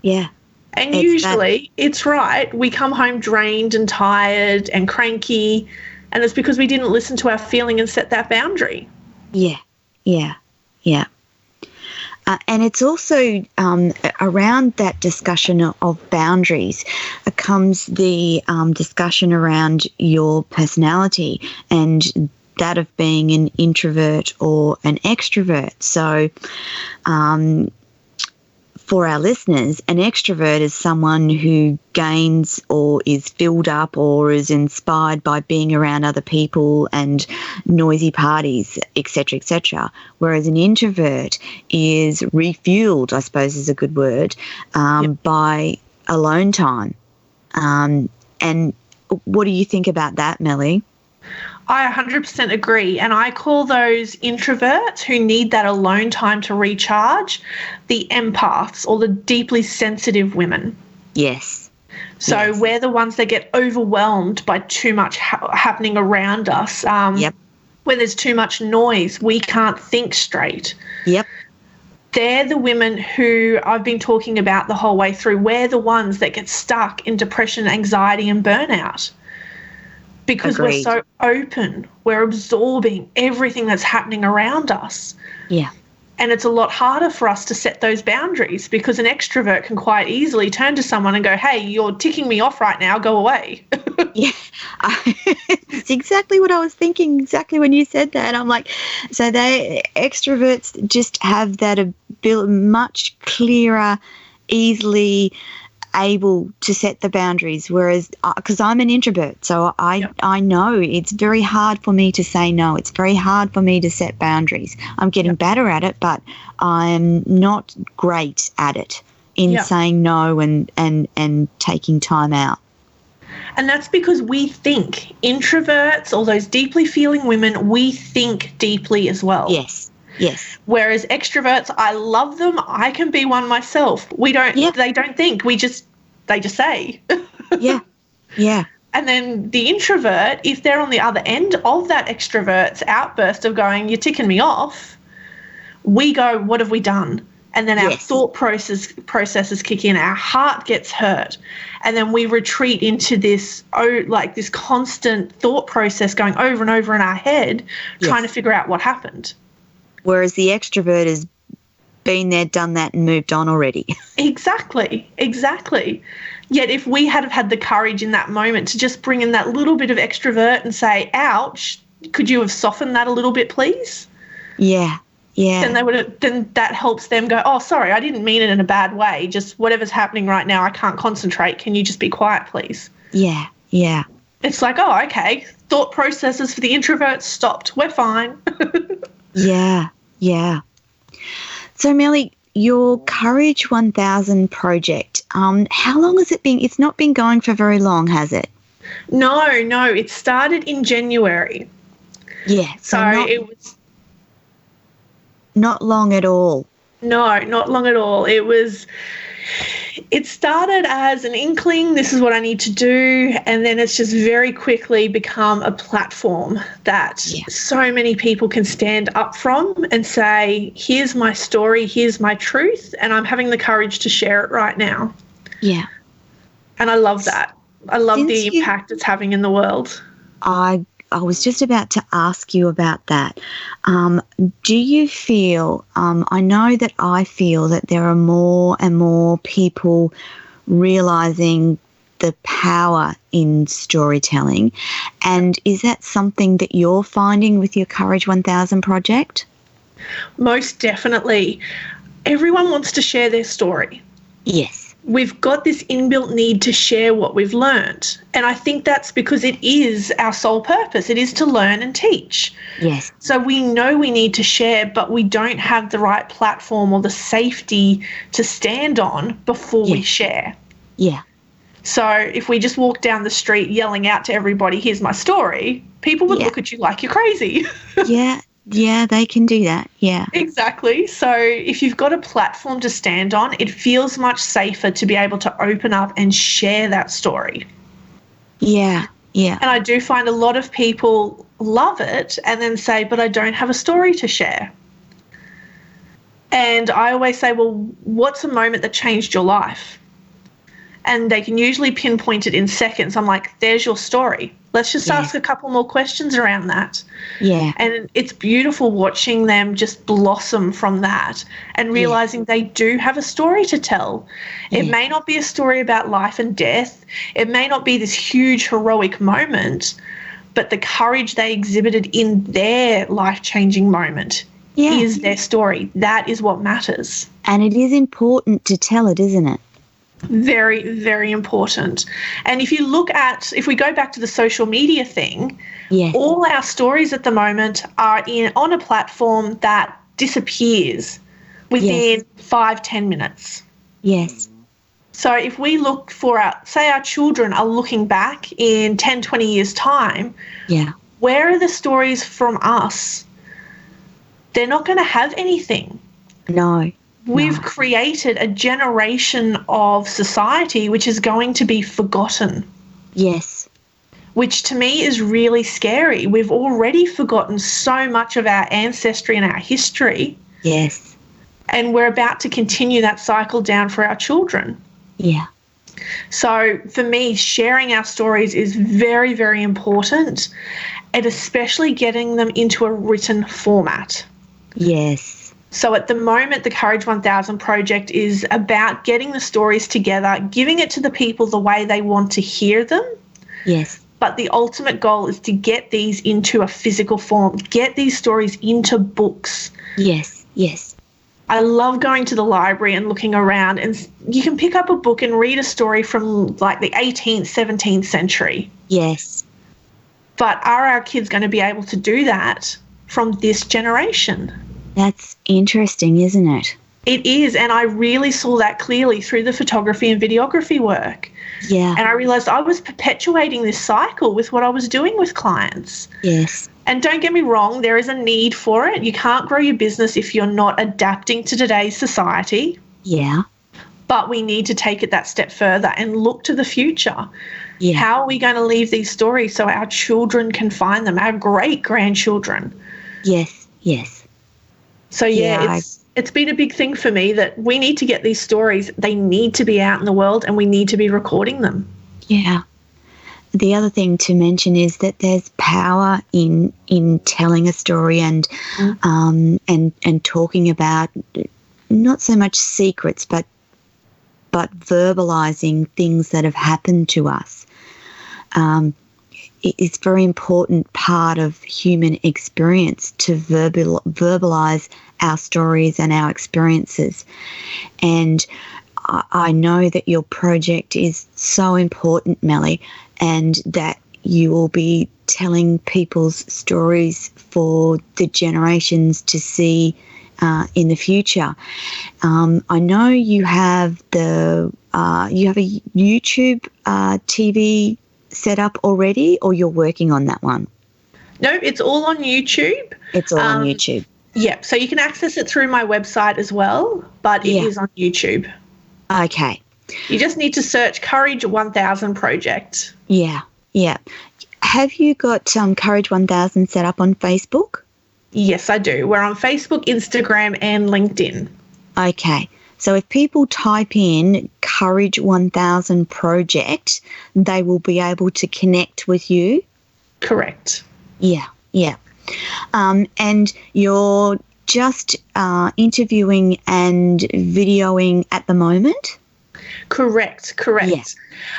Yeah. And usually it's right. We come home drained and tired and cranky, and it's because we didn't listen to our feeling and set that boundary. Yeah. And it's also around that discussion of boundaries comes the discussion around your personality and that of being an introvert or an extrovert. So for our listeners, an extrovert is someone who gains or is filled up or is inspired by being around other people and noisy parties, etc., etc. Whereas an introvert is refueled, I suppose is a good word, by alone time. And what do you think about that, Melly? I 100% agree, and I call those introverts who need that alone time to recharge the empaths or the deeply sensitive women. Yes. So we're the ones that get overwhelmed by too much happening around us. Where there's too much noise, we can't think straight. Yep. They're the women who I've been talking about the whole way through. We're the ones that get stuck in depression, anxiety and burnout. Because we're so open, we're absorbing everything that's happening around us. Yeah. And it's a lot harder for us to set those boundaries because an extrovert can quite easily turn to someone and go, hey, you're ticking me off right now, go away. Yeah, it's exactly what I was thinking, exactly when you said that. I'm like, so extroverts just have that much clearer, easily able to set the boundaries, whereas because I'm an introvert, so I know it's very hard for me to say no. It's very hard for me to set boundaries. I'm getting better at it, but I'm not great at it in saying no and taking time out. And that's because we think, introverts, all those deeply feeling women, we think deeply as well. Yes. Whereas extroverts, I love them. I can be one myself. We don't. They don't think. They just say. Yeah. And then the introvert, if they're on the other end of that extrovert's outburst of going, "You're ticking me off," we go, "What have we done?" And then our thought processes kick in. Our heart gets hurt, and then we retreat into this this constant thought process going over and over in our head, trying to figure out what happened. Whereas the extrovert is been there, done that and moved on already. Exactly. Yet if we had have had the courage in that moment to just bring in that little bit of extrovert and say, ouch, could you have softened that a little bit, please? Yeah. Then that helps them go, oh, sorry, I didn't mean it in a bad way. Just whatever's happening right now, I can't concentrate. Can you just be quiet, please? Yeah. It's like, oh, okay, thought processes for the introverts stopped. We're fine. Yeah. So, Melly, your Courage 1000 project, how long has it been? It's not been going for very long, has it? No, it started in January. Yeah. So it was... Not long at all. No, not long at all. It started as an inkling, this is what I need to do, and then it's just very quickly become a platform that so many people can stand up from and say, here's my story, here's my truth, and I'm having the courage to share it right now. Yeah. And I love that. I love the impact it's having in the world. I was just about to ask you about that. Do you feel, I know that I feel that there are more and more people realising the power in storytelling, and is that something that you're finding with your Courage 1000 project? Most definitely. Everyone wants to share their story. Yes. We've got this inbuilt need to share what we've learned. And I think that's because it is our sole purpose. It is to learn and teach. Yes. So we know we need to share, but we don't have the right platform or the safety to stand on before we share. Yeah. So if we just walk down the street yelling out to everybody, here's my story, people would look at you like you're crazy. Yeah, they can do that. Yeah. Exactly. So if you've got a platform to stand on, it feels much safer to be able to open up and share that story. Yeah. And I do find a lot of people love it and then say, but I don't have a story to share. And I always say, well, what's a moment that changed your life? And they can usually pinpoint it in seconds. I'm like, there's your story. Let's just ask a couple more questions around that. Yeah. And it's beautiful watching them just blossom from that and realizing they do have a story to tell. It may not be a story about life and death. It may not be this huge heroic moment, but the courage they exhibited in their life-changing moment is their story. That is what matters. And it is important to tell it, isn't it? Very, very important. And if we go back to the social media thing, all our stories at the moment are on a platform that disappears within 5-10 minutes. Yes. So if we look for our children are looking back in 10-20 years' time, where are the stories from us? They're not going to have anything. No. We've created a generation of society which is going to be forgotten. Yes. Which to me is really scary. We've already forgotten so much of our ancestry and our history. Yes. And we're about to continue that cycle down for our children. Yeah. So for me, sharing our stories is very, very important, and especially getting them into a written format. Yes. So at the moment, the Courage 1000 project is about getting the stories together, giving it to the people the way they want to hear them. Yes. But the ultimate goal is to get these into a physical form, get these stories into books. Yes, yes. I love going to the library and looking around, and you can pick up a book and read a story from like the 18th, 17th century. Yes. But are our kids going to be able to do that from this generation? That's interesting, isn't it? It is, and I really saw that clearly through the photography and videography work. Yeah. And I realised I was perpetuating this cycle with what I was doing with clients. Yes. And don't get me wrong, there is a need for it. You can't grow your business if you're not adapting to today's society. Yeah. But we need to take it that step further and look to the future. Yeah. How are we going to leave these stories so our children can find them, our great-grandchildren? Yes, yes. So, it's been a big thing for me that we need to get these stories. They need to be out in the world and we need to be recording them. Yeah. The other thing to mention is that there's power in telling a story and talking about not so much secrets, but verbalizing things that have happened to us. It's a very important part of human experience to verbalize our stories and our experiences. And I know that your project is so important, Melly, and that you will be telling people's stories for the generations to see in the future. I know you have a YouTube TV set up already, or you're working on that one? No, it's all on YouTube. It's all on YouTube. Yeah, so you can access it through my website as well, but it is on YouTube. Okay. You just need to search Courage 1000 Project. Yeah. Have you got Courage 1000 set up on Facebook? Yes, I do. We're on Facebook, Instagram, and LinkedIn. Okay. So if people type in Courage 1000 Project, they will be able to connect with you? Correct. Yeah. And you're just interviewing and videoing at the moment? Correct.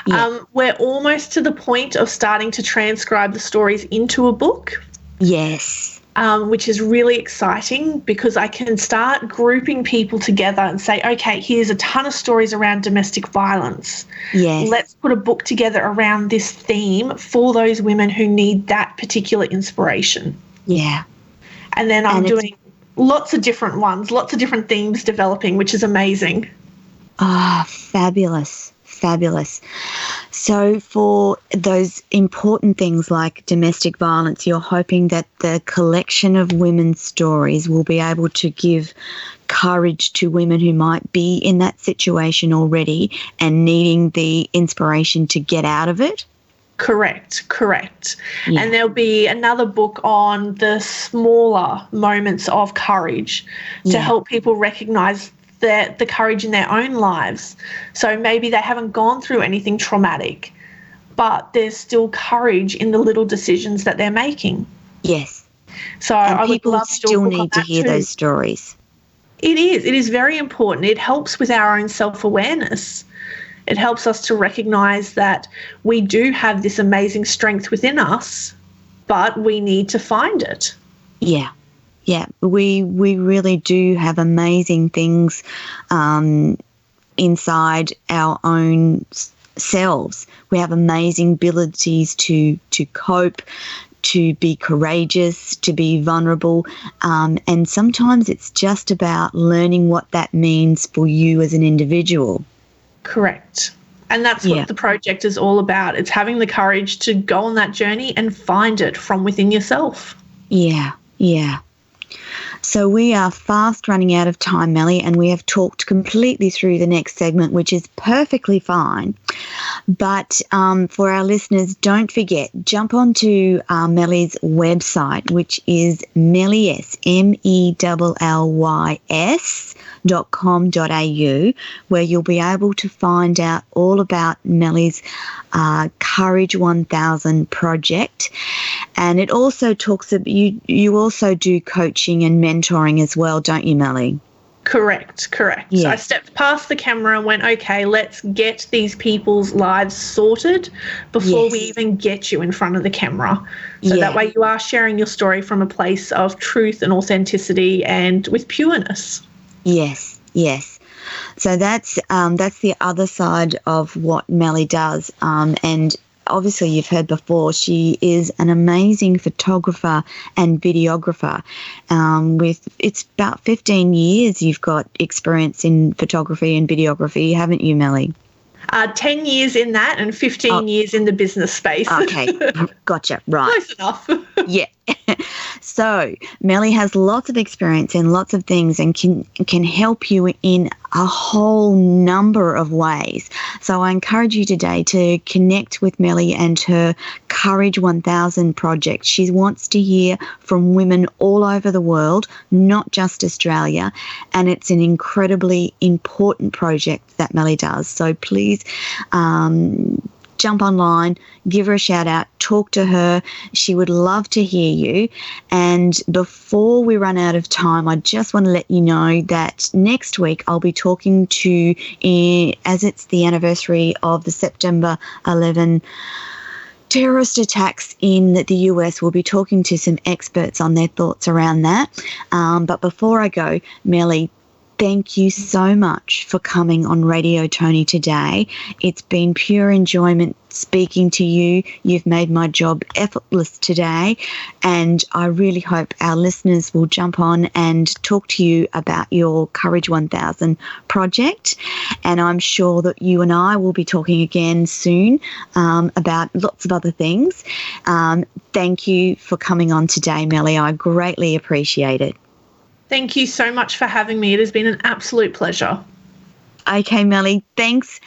Yeah. We're almost to the point of starting to transcribe the stories into a book. Yes. Which is really exciting because I can start grouping people together and say, okay, here's a ton of stories around domestic violence. Yes. Let's put a book together around this theme for those women who need that particular inspiration. Yeah. And then I'm doing lots of different ones, lots of different themes developing, which is amazing. Ah, fabulous. So for those important things like domestic violence, you're hoping that the collection of women's stories will be able to give courage to women who might be in that situation already and needing the inspiration to get out of it? Correct. Yeah. And there'll be another book on the smaller moments of courage to help people recognise the courage in their own lives. So maybe they haven't gone through anything traumatic, but there's still courage in the little decisions that they're making. Yes. So and I would love to still need to hear those stories. It is very important. It helps with our own self-awareness. It helps us to recognise that we do have this amazing strength within us, but we need to find it. Yeah, we really do have amazing things inside our own selves. We have amazing abilities to cope, to be courageous, to be vulnerable, and sometimes it's just about learning what that means for you as an individual. Correct. And that's what the project is all about. It's having the courage to go on that journey and find it from within yourself. Yeah. So we are fast running out of time, Melly, and we have talked completely through the next segment, which is perfectly fine. But for our listeners, don't forget, jump onto Melly's website, which is Mellys, MELLYS.com.au, where you'll be able to find out all about Melly's Courage 1000 project. And it also talks about, you also do coaching and mentoring as well, don't you, Melly? Correct. Yeah. So I stepped past the camera and went, okay, let's get these people's lives sorted before we even get you in front of the camera. So that way you are sharing your story from a place of truth and authenticity and with pureness. Yes. So that's the other side of what Melly does. And obviously you've heard before, she is an amazing photographer and videographer. It's about 15 years you've got experience in photography and videography, haven't you, Melly? 10 years in that and 15 years in the business space. Okay, gotcha, right. Close enough. Yeah. So Melly has lots of experience in lots of things and can help you in a whole number of ways. So I encourage you today to connect with Melly and her Courage 1000 project. She wants to hear from women all over the world, not just Australia, and it's an incredibly important project that Melly does. So please jump online, give her a shout out, talk to her. She would love to hear you. And before we run out of time, I just want to let you know that next week I'll be talking to, as it's the anniversary of the September 11 terrorist attacks in the US, we'll be talking to some experts on their thoughts around that. But before I go, Melly, thank you so much for coming on Radio Toni today. It's been pure enjoyment speaking to you. You've made my job effortless today, and I really hope our listeners will jump on and talk to you about your Courage 1000 project. And I'm sure that you and I will be talking again soon about lots of other things. Thank you for coming on today, Melly. I greatly appreciate it. Thank you so much for having me. It has been an absolute pleasure. Okay, Melly, thanks.